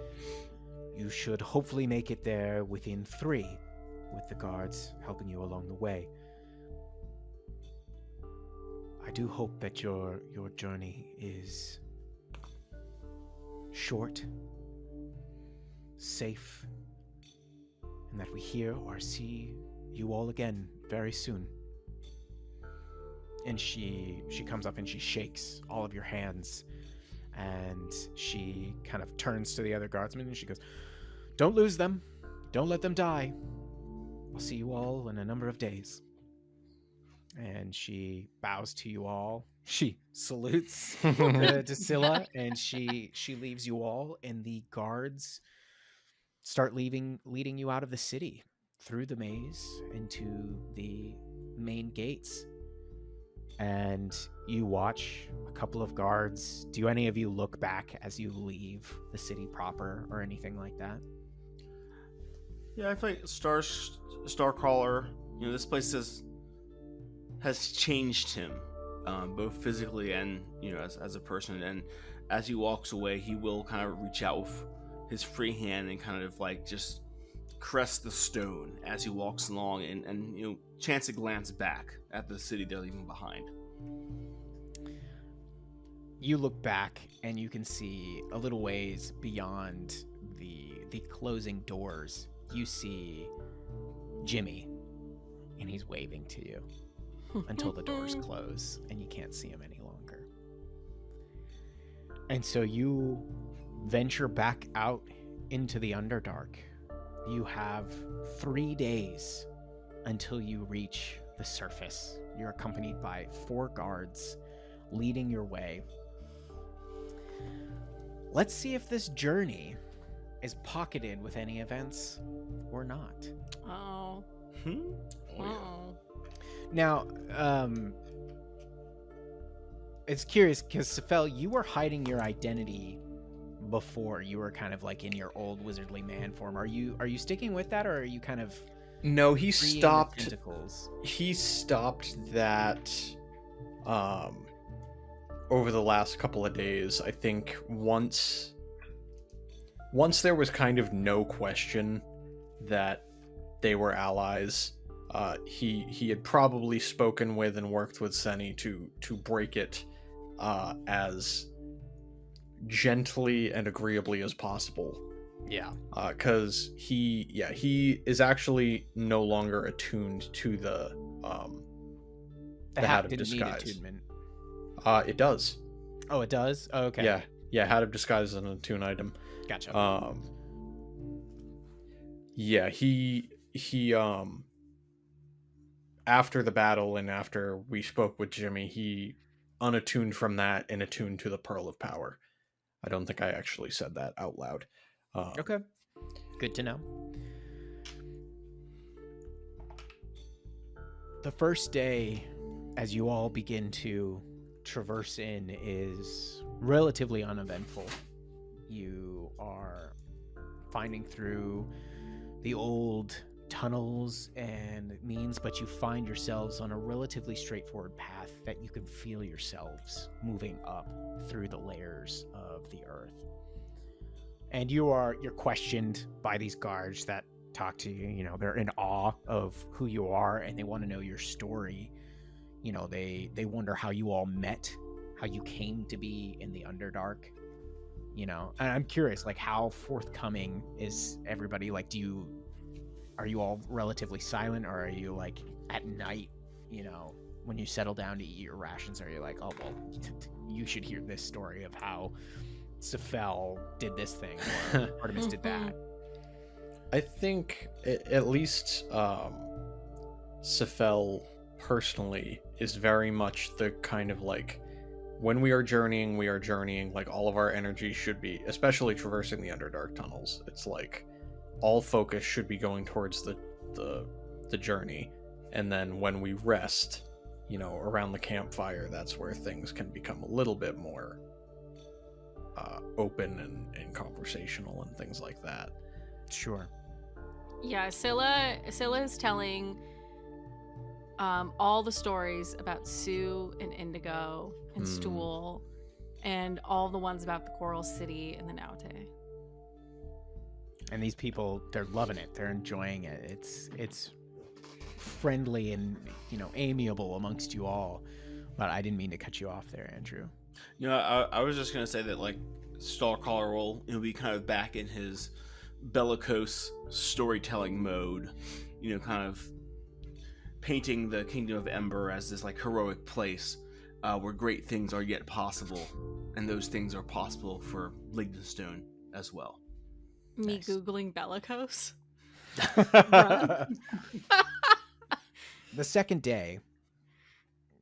[SPEAKER 4] You should hopefully make it there within 3, with the guards helping you along the way. I do hope that your journey is short, safe, and that we hear or see you all again very soon. And she comes up and she shakes all of your hands, and she kind of turns to the other guardsmen and she goes, don't lose them. Don't let them die. I'll see you all in a number of days. And she bows to you all. She salutes to Scylla, and she leaves you all, and the guards start leading you out of the city through the maze into the main gates. And you watch a couple of guards. Do any of you look back as you leave the city proper or anything like that?
[SPEAKER 2] Yeah, I feel like Starcrawler, this place has changed him, both physically and, as a person. And as he walks away, he will kind of reach out with his free hand and kind of like just caress the stone as he walks along, and chance a glance back at the city they're leaving behind.
[SPEAKER 4] You look back and you can see a little ways beyond the closing doors. You see Jimmy, and he's waving to you until the doors close and you can't see him any longer. And so you venture back out into the Underdark. You have 3 days until you reach the surface. You're accompanied by 4 guards leading your way. let's see if this journey is pocketed with any events or not.
[SPEAKER 3] Oh. Oh.
[SPEAKER 4] Now, it's curious because Sefel, you were hiding your identity before. You were kind of like in your old wizardly man form. Are you sticking with that, or are you kind of
[SPEAKER 1] No, he
[SPEAKER 4] freeing the
[SPEAKER 1] stopped.
[SPEAKER 4] tentacles?
[SPEAKER 1] He stopped that over the last couple of days. I think once there was kind of no question that they were allies, he had probably spoken with and worked with Seni to break it as gently and agreeably as possible.
[SPEAKER 4] Yeah.
[SPEAKER 1] Because he is actually no longer attuned to the hat of
[SPEAKER 4] didn't need
[SPEAKER 1] disguise.
[SPEAKER 4] attunement.
[SPEAKER 1] It does.
[SPEAKER 4] Oh, it does? Oh, okay.
[SPEAKER 1] Yeah, hat of disguise is an attune item.
[SPEAKER 4] Gotcha.
[SPEAKER 1] Yeah, he after the battle and after we spoke with Jimmy, he unattuned from that and attuned to the Pearl of Power. I don't think I actually said that out loud.
[SPEAKER 4] Okay. Good to know. The first day, as you all begin to traverse in, is relatively uneventful. You are finding through the old tunnels and means, but you find yourselves on a relatively straightforward path that you can feel yourselves moving up through the layers of the earth. And you're questioned by these guards that talk to you. You know, they're in awe of who you are, and they want to know your story. You know, they wonder how you all met, how you came to be in the Underdark. You know, and I'm curious, like, how forthcoming is everybody? Like, are you all relatively silent, or are you like at night, you know, when you settle down to eat your rations, are you like, oh, well, you should hear this story of how Sefel did this thing, or Artemis did that?
[SPEAKER 1] I think at least Sefel personally is very much the kind of like, when we are journeying, like all of our energy should be, especially traversing the Underdark tunnels. It's like all focus should be going towards the journey, and then when we rest, you know, around the campfire, that's where things can become a little bit more open and conversational and things like that.
[SPEAKER 4] Sure.
[SPEAKER 3] Yeah, Scylla is telling all the stories about Sue and Indigo and Stool, and all the ones about the Coral City and the Naute.
[SPEAKER 4] And these people, they're loving it. They're enjoying it. It's friendly and, you know, amiable amongst you all. But I didn't mean to cut you off there, Andrew.
[SPEAKER 5] You know, I was just gonna say that, like, Starcaller will be kind of back in his bellicose storytelling mode. You know, kind of painting the Kingdom of Ember as this like heroic place where great things are yet possible, and those things are possible for Blingdenstone as well.
[SPEAKER 3] Me
[SPEAKER 4] Nice.
[SPEAKER 3] Googling bellicose.
[SPEAKER 4] The second day,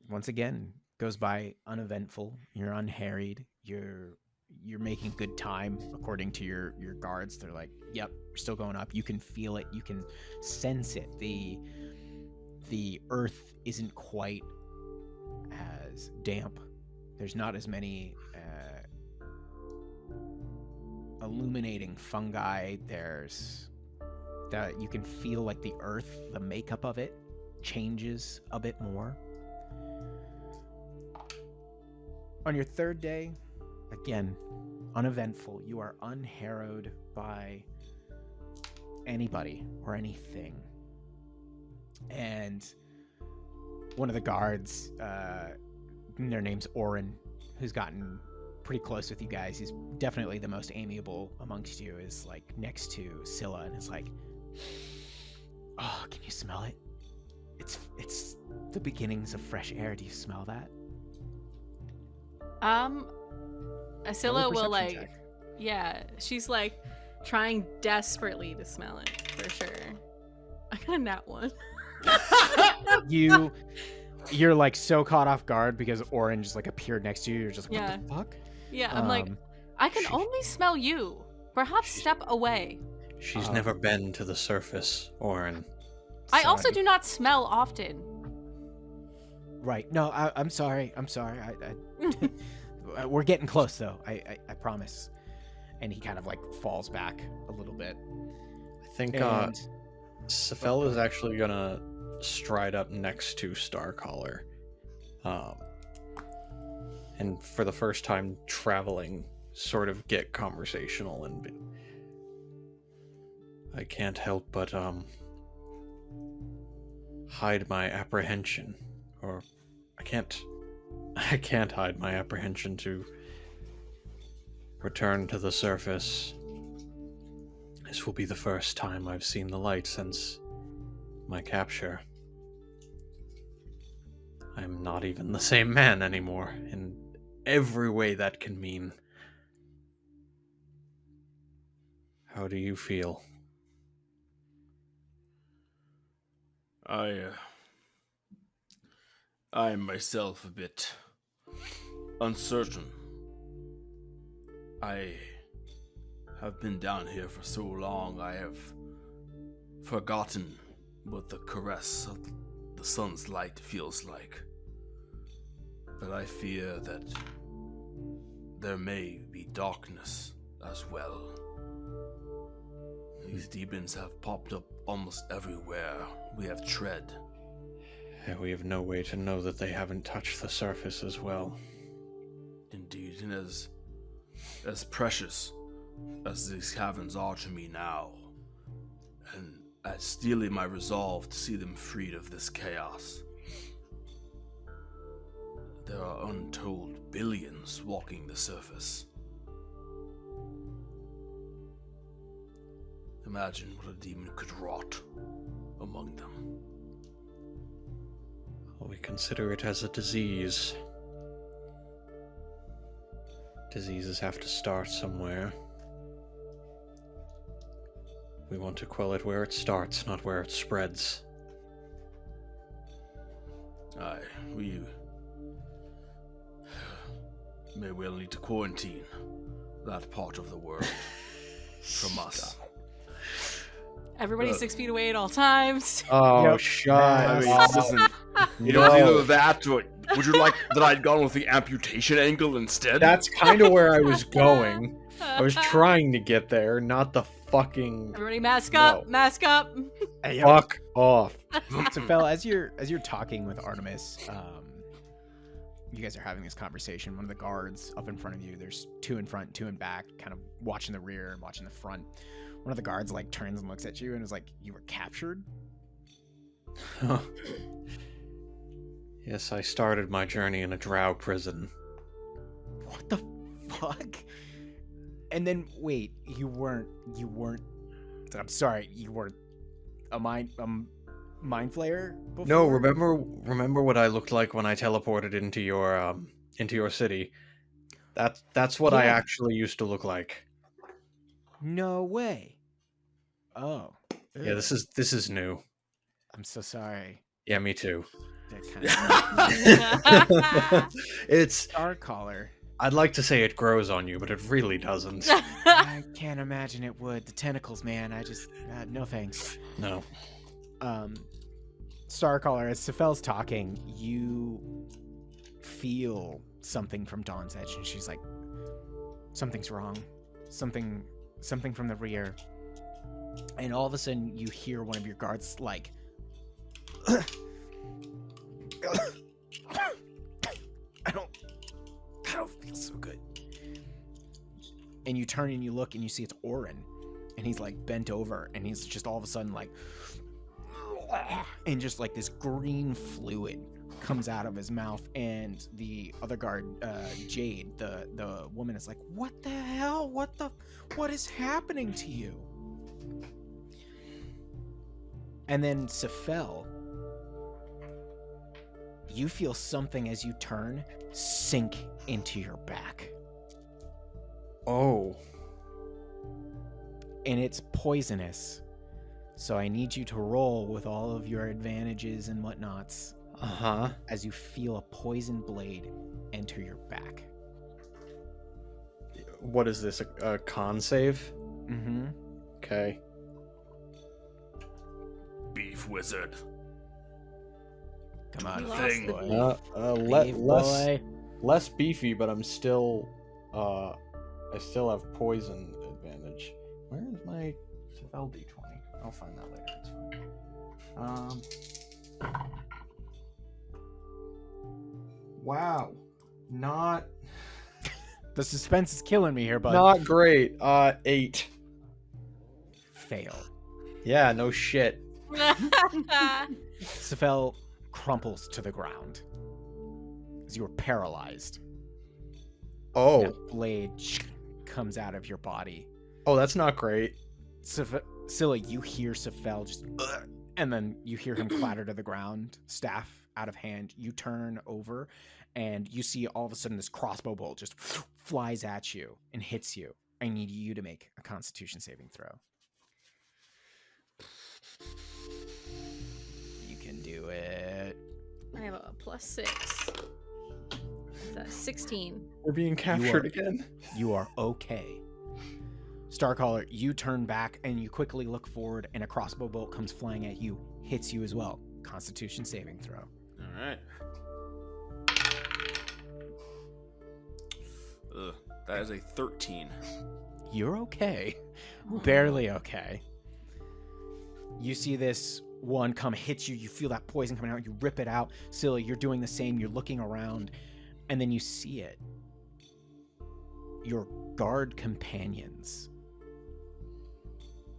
[SPEAKER 4] once again, goes by uneventful. You're unharried. You're making good time according to your guards. They're like, yep, we're still going up. You can feel it. You can sense it. The earth isn't quite as damp. There's not as many illuminating fungi. There's that you can feel like the earth, the makeup of it changes a bit more. On your third day, again, uneventful. You are unharrowed by anybody or anything. And one of the guards, their name's Oren, who's gotten pretty close with you guys. He's definitely the most amiable amongst you, is like next to Scylla, and it's like, oh, can you smell it? It's the beginnings of fresh air. Do you smell that?
[SPEAKER 3] Scylla will
[SPEAKER 4] perception
[SPEAKER 3] like,
[SPEAKER 4] check.
[SPEAKER 3] yeah, she's like trying desperately to smell it for sure. I got a nat one.
[SPEAKER 4] You're like so caught off guard because Oren just like appeared next to you. You're just like,
[SPEAKER 3] Yeah.
[SPEAKER 4] what the fuck?
[SPEAKER 3] Yeah, I'm like, I can only smell you. Perhaps step away.
[SPEAKER 1] She's never been to the surface, Orin.
[SPEAKER 3] I also
[SPEAKER 4] Sorry.
[SPEAKER 3] do not smell often.
[SPEAKER 4] Right. No, I'm sorry. I'm sorry. We're getting close, though. I promise. And he kind of like falls back a little bit.
[SPEAKER 1] I think
[SPEAKER 4] And
[SPEAKER 1] Safel is actually gonna stride up next to Starcaller. And for the first time traveling, sort of get conversational and I can't help but hide my apprehension, or I can't hide my apprehension to return to the surface. This will be the first time I've seen the light since my capture. I'm not even the same man anymore, in every way that can mean. How do you feel?
[SPEAKER 5] I am myself a bit uncertain. I have been down here for so long, I have forgotten what the caress of the sun's light feels like. But I fear that there may be darkness as well. These demons have popped up almost everywhere we have tread.
[SPEAKER 1] And we have no way to know that they haven't touched the surface as well.
[SPEAKER 5] Indeed, and as precious as these caverns are to me now, and as steely my resolve to see them freed of this chaos, there are untold billions walking the surface. Imagine what a demon could rot among them.
[SPEAKER 1] We consider it as a disease. Diseases have to start somewhere. We want to quell it where it starts, not where it spreads.
[SPEAKER 5] Aye, we may well need to quarantine that part of the world from us.
[SPEAKER 3] Everybody's 6 feet away at all times.
[SPEAKER 1] Oh,
[SPEAKER 4] Yep.
[SPEAKER 1] shut
[SPEAKER 5] I mean, listen, you know, either that or would you like that I'd gone with the amputation angle instead?
[SPEAKER 1] That's kind of where I was going. I was trying to get there, not the fucking
[SPEAKER 3] Everybody mask up,
[SPEAKER 1] No.
[SPEAKER 3] mask up.
[SPEAKER 4] Hey,
[SPEAKER 1] fuck off.
[SPEAKER 4] So, Fel, as you're talking with Artemis, you guys are having this conversation. One of the guards up in front of you, there's two in front, two in back, kind of watching the rear and watching the front. One of the guards like turns and looks at you and is like, "You were captured?"
[SPEAKER 1] Yes, I started my journey in a drow prison.
[SPEAKER 4] What the fuck? And then wait, you weren't. I'm sorry, you weren't a mind flayer before?
[SPEAKER 1] No, remember what I looked like when I teleported into your city. That's what I
[SPEAKER 4] Yeah.
[SPEAKER 1] actually used to look like.
[SPEAKER 4] No way. Oh.
[SPEAKER 1] Yeah, this is new.
[SPEAKER 4] I'm so sorry.
[SPEAKER 1] Yeah, me too.
[SPEAKER 4] That kind of
[SPEAKER 1] It's
[SPEAKER 4] Star Caller.
[SPEAKER 1] I'd like to say it grows on you, but it really doesn't.
[SPEAKER 4] I can't imagine it would. The tentacles, man. I just no thanks.
[SPEAKER 1] No.
[SPEAKER 4] Starcaller, as Safel's talking, you feel something from Dawn's Edge, and she's like, "Something's wrong. Something from the rear." And all of a sudden, you hear one of your guards like, "I don't feel so good." And you turn and you look and you see it's Orin, and he's like bent over, and he's just all of a sudden like, and just like this green fluid comes out of his mouth, and the other guard, Jade, the woman, is like, "What the hell? What is happening to you?" And then Safel, you feel something as you turn sink into your back.
[SPEAKER 1] Oh.
[SPEAKER 4] And it's poisonous. So I need you to roll with all of your advantages and whatnots
[SPEAKER 1] Uh-huh.
[SPEAKER 4] as you feel a poison blade enter your back.
[SPEAKER 1] What is this? A con save?
[SPEAKER 4] Mm-hmm.
[SPEAKER 1] Okay.
[SPEAKER 5] Beef wizard.
[SPEAKER 4] Come on,
[SPEAKER 3] Lost
[SPEAKER 5] thing.
[SPEAKER 3] the
[SPEAKER 4] boy. Beef boy.
[SPEAKER 1] Less beefy, but I'm still I still have poison advantage. Where is my spell d20? I'll find that later. It's fine. Wow. Not
[SPEAKER 4] The suspense is killing me here, bud.
[SPEAKER 1] not great. 8.
[SPEAKER 4] Fail.
[SPEAKER 1] Yeah, no shit.
[SPEAKER 4] Sefel crumples to the ground as you are paralyzed.
[SPEAKER 1] Oh.
[SPEAKER 4] That blade comes out of your body.
[SPEAKER 1] Oh, that's not great.
[SPEAKER 4] Scylla, you hear Sefel just, and then you hear him clatter to the ground, staff out of hand. You turn over, and you see all of a sudden this crossbow bolt just flies at you and hits you. I need you to make a Constitution saving throw. You can do it.
[SPEAKER 3] I have a +6. That's 16.
[SPEAKER 1] We're being captured again.
[SPEAKER 4] You are okay. Starcaller, you turn back and you quickly look forward, and a crossbow bolt comes flying at you, hits you as well. Constitution saving throw.
[SPEAKER 5] All right. That is a 13.
[SPEAKER 4] You're okay. Barely okay. You see this one come hit you. You feel that poison coming out. You rip it out. Scylla, you're doing the same. You're looking around, and then you see it. Your guard companions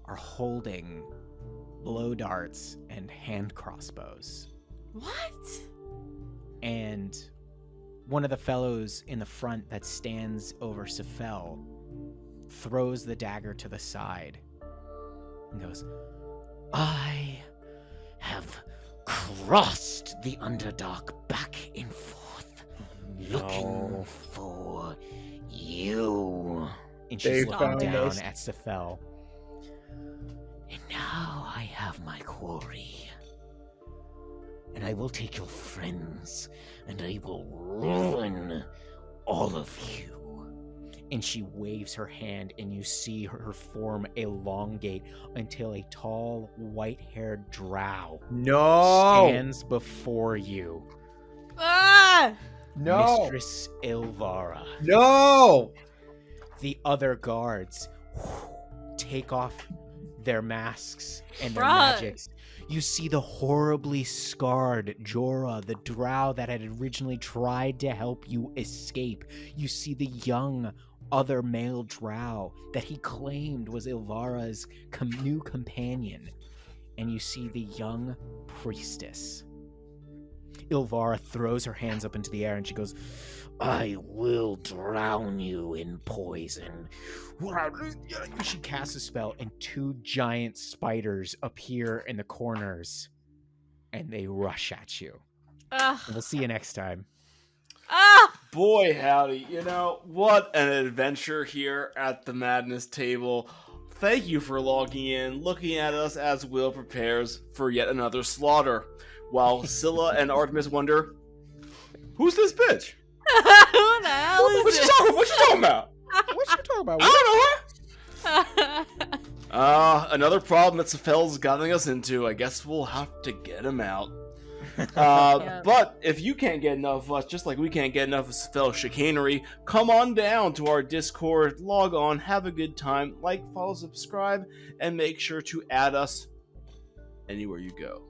[SPEAKER 4] are holding blow darts and hand crossbows.
[SPEAKER 3] What?
[SPEAKER 4] And one of the fellows in the front that stands over Sefel throws the dagger to the side and goes, I have crossed the Underdark back and forth, looking for you. And
[SPEAKER 1] They
[SPEAKER 4] she's looking
[SPEAKER 1] found
[SPEAKER 4] down
[SPEAKER 1] us.
[SPEAKER 4] at Sefel. And now I have my quarry. And I will take your friends, and I will ruin all of you. And she waves her hand, and you see her form elongate until a tall, white-haired drow stands before you.
[SPEAKER 3] Ah!
[SPEAKER 1] No.
[SPEAKER 4] Mistress Ilvara.
[SPEAKER 1] No.
[SPEAKER 4] The other guards take off their masks and their
[SPEAKER 3] Bruh.
[SPEAKER 4] magics. You see the horribly scarred Jorah, the drow that had originally tried to help you escape. You see the young other male drow that he claimed was Ilvara's new companion. And you see the young priestess. Ilvara throws her hands up into the air and she goes, I will drown you in poison. She casts a spell, and 2 giant spiders appear in the corners, and they rush at you.
[SPEAKER 3] Ugh.
[SPEAKER 4] And we'll see you next time.
[SPEAKER 3] Ah!
[SPEAKER 2] Boy, howdy. You know, what an adventure here at the Madness table. Thank you for logging in, looking at us as Will prepares for yet another slaughter. While Scylla and Artemis wonder, who's this bitch?
[SPEAKER 3] Who the hell is
[SPEAKER 2] What you
[SPEAKER 3] this?
[SPEAKER 2] talking about?
[SPEAKER 4] What you talking about?
[SPEAKER 2] I don't know her. Another problem that Sefel's gotten us into. I guess we'll have to get him out.
[SPEAKER 3] Yeah.
[SPEAKER 2] But if you can't get enough of us, just like we can't get enough of Sefel's chicanery, come on down to our Discord, log on, have a good time, like, follow, subscribe, and make sure to add us anywhere you go.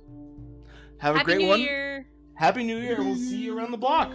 [SPEAKER 2] Have a
[SPEAKER 3] Happy
[SPEAKER 2] great
[SPEAKER 3] New
[SPEAKER 2] one.
[SPEAKER 3] Year.
[SPEAKER 2] Happy New Year. We'll see you around the block.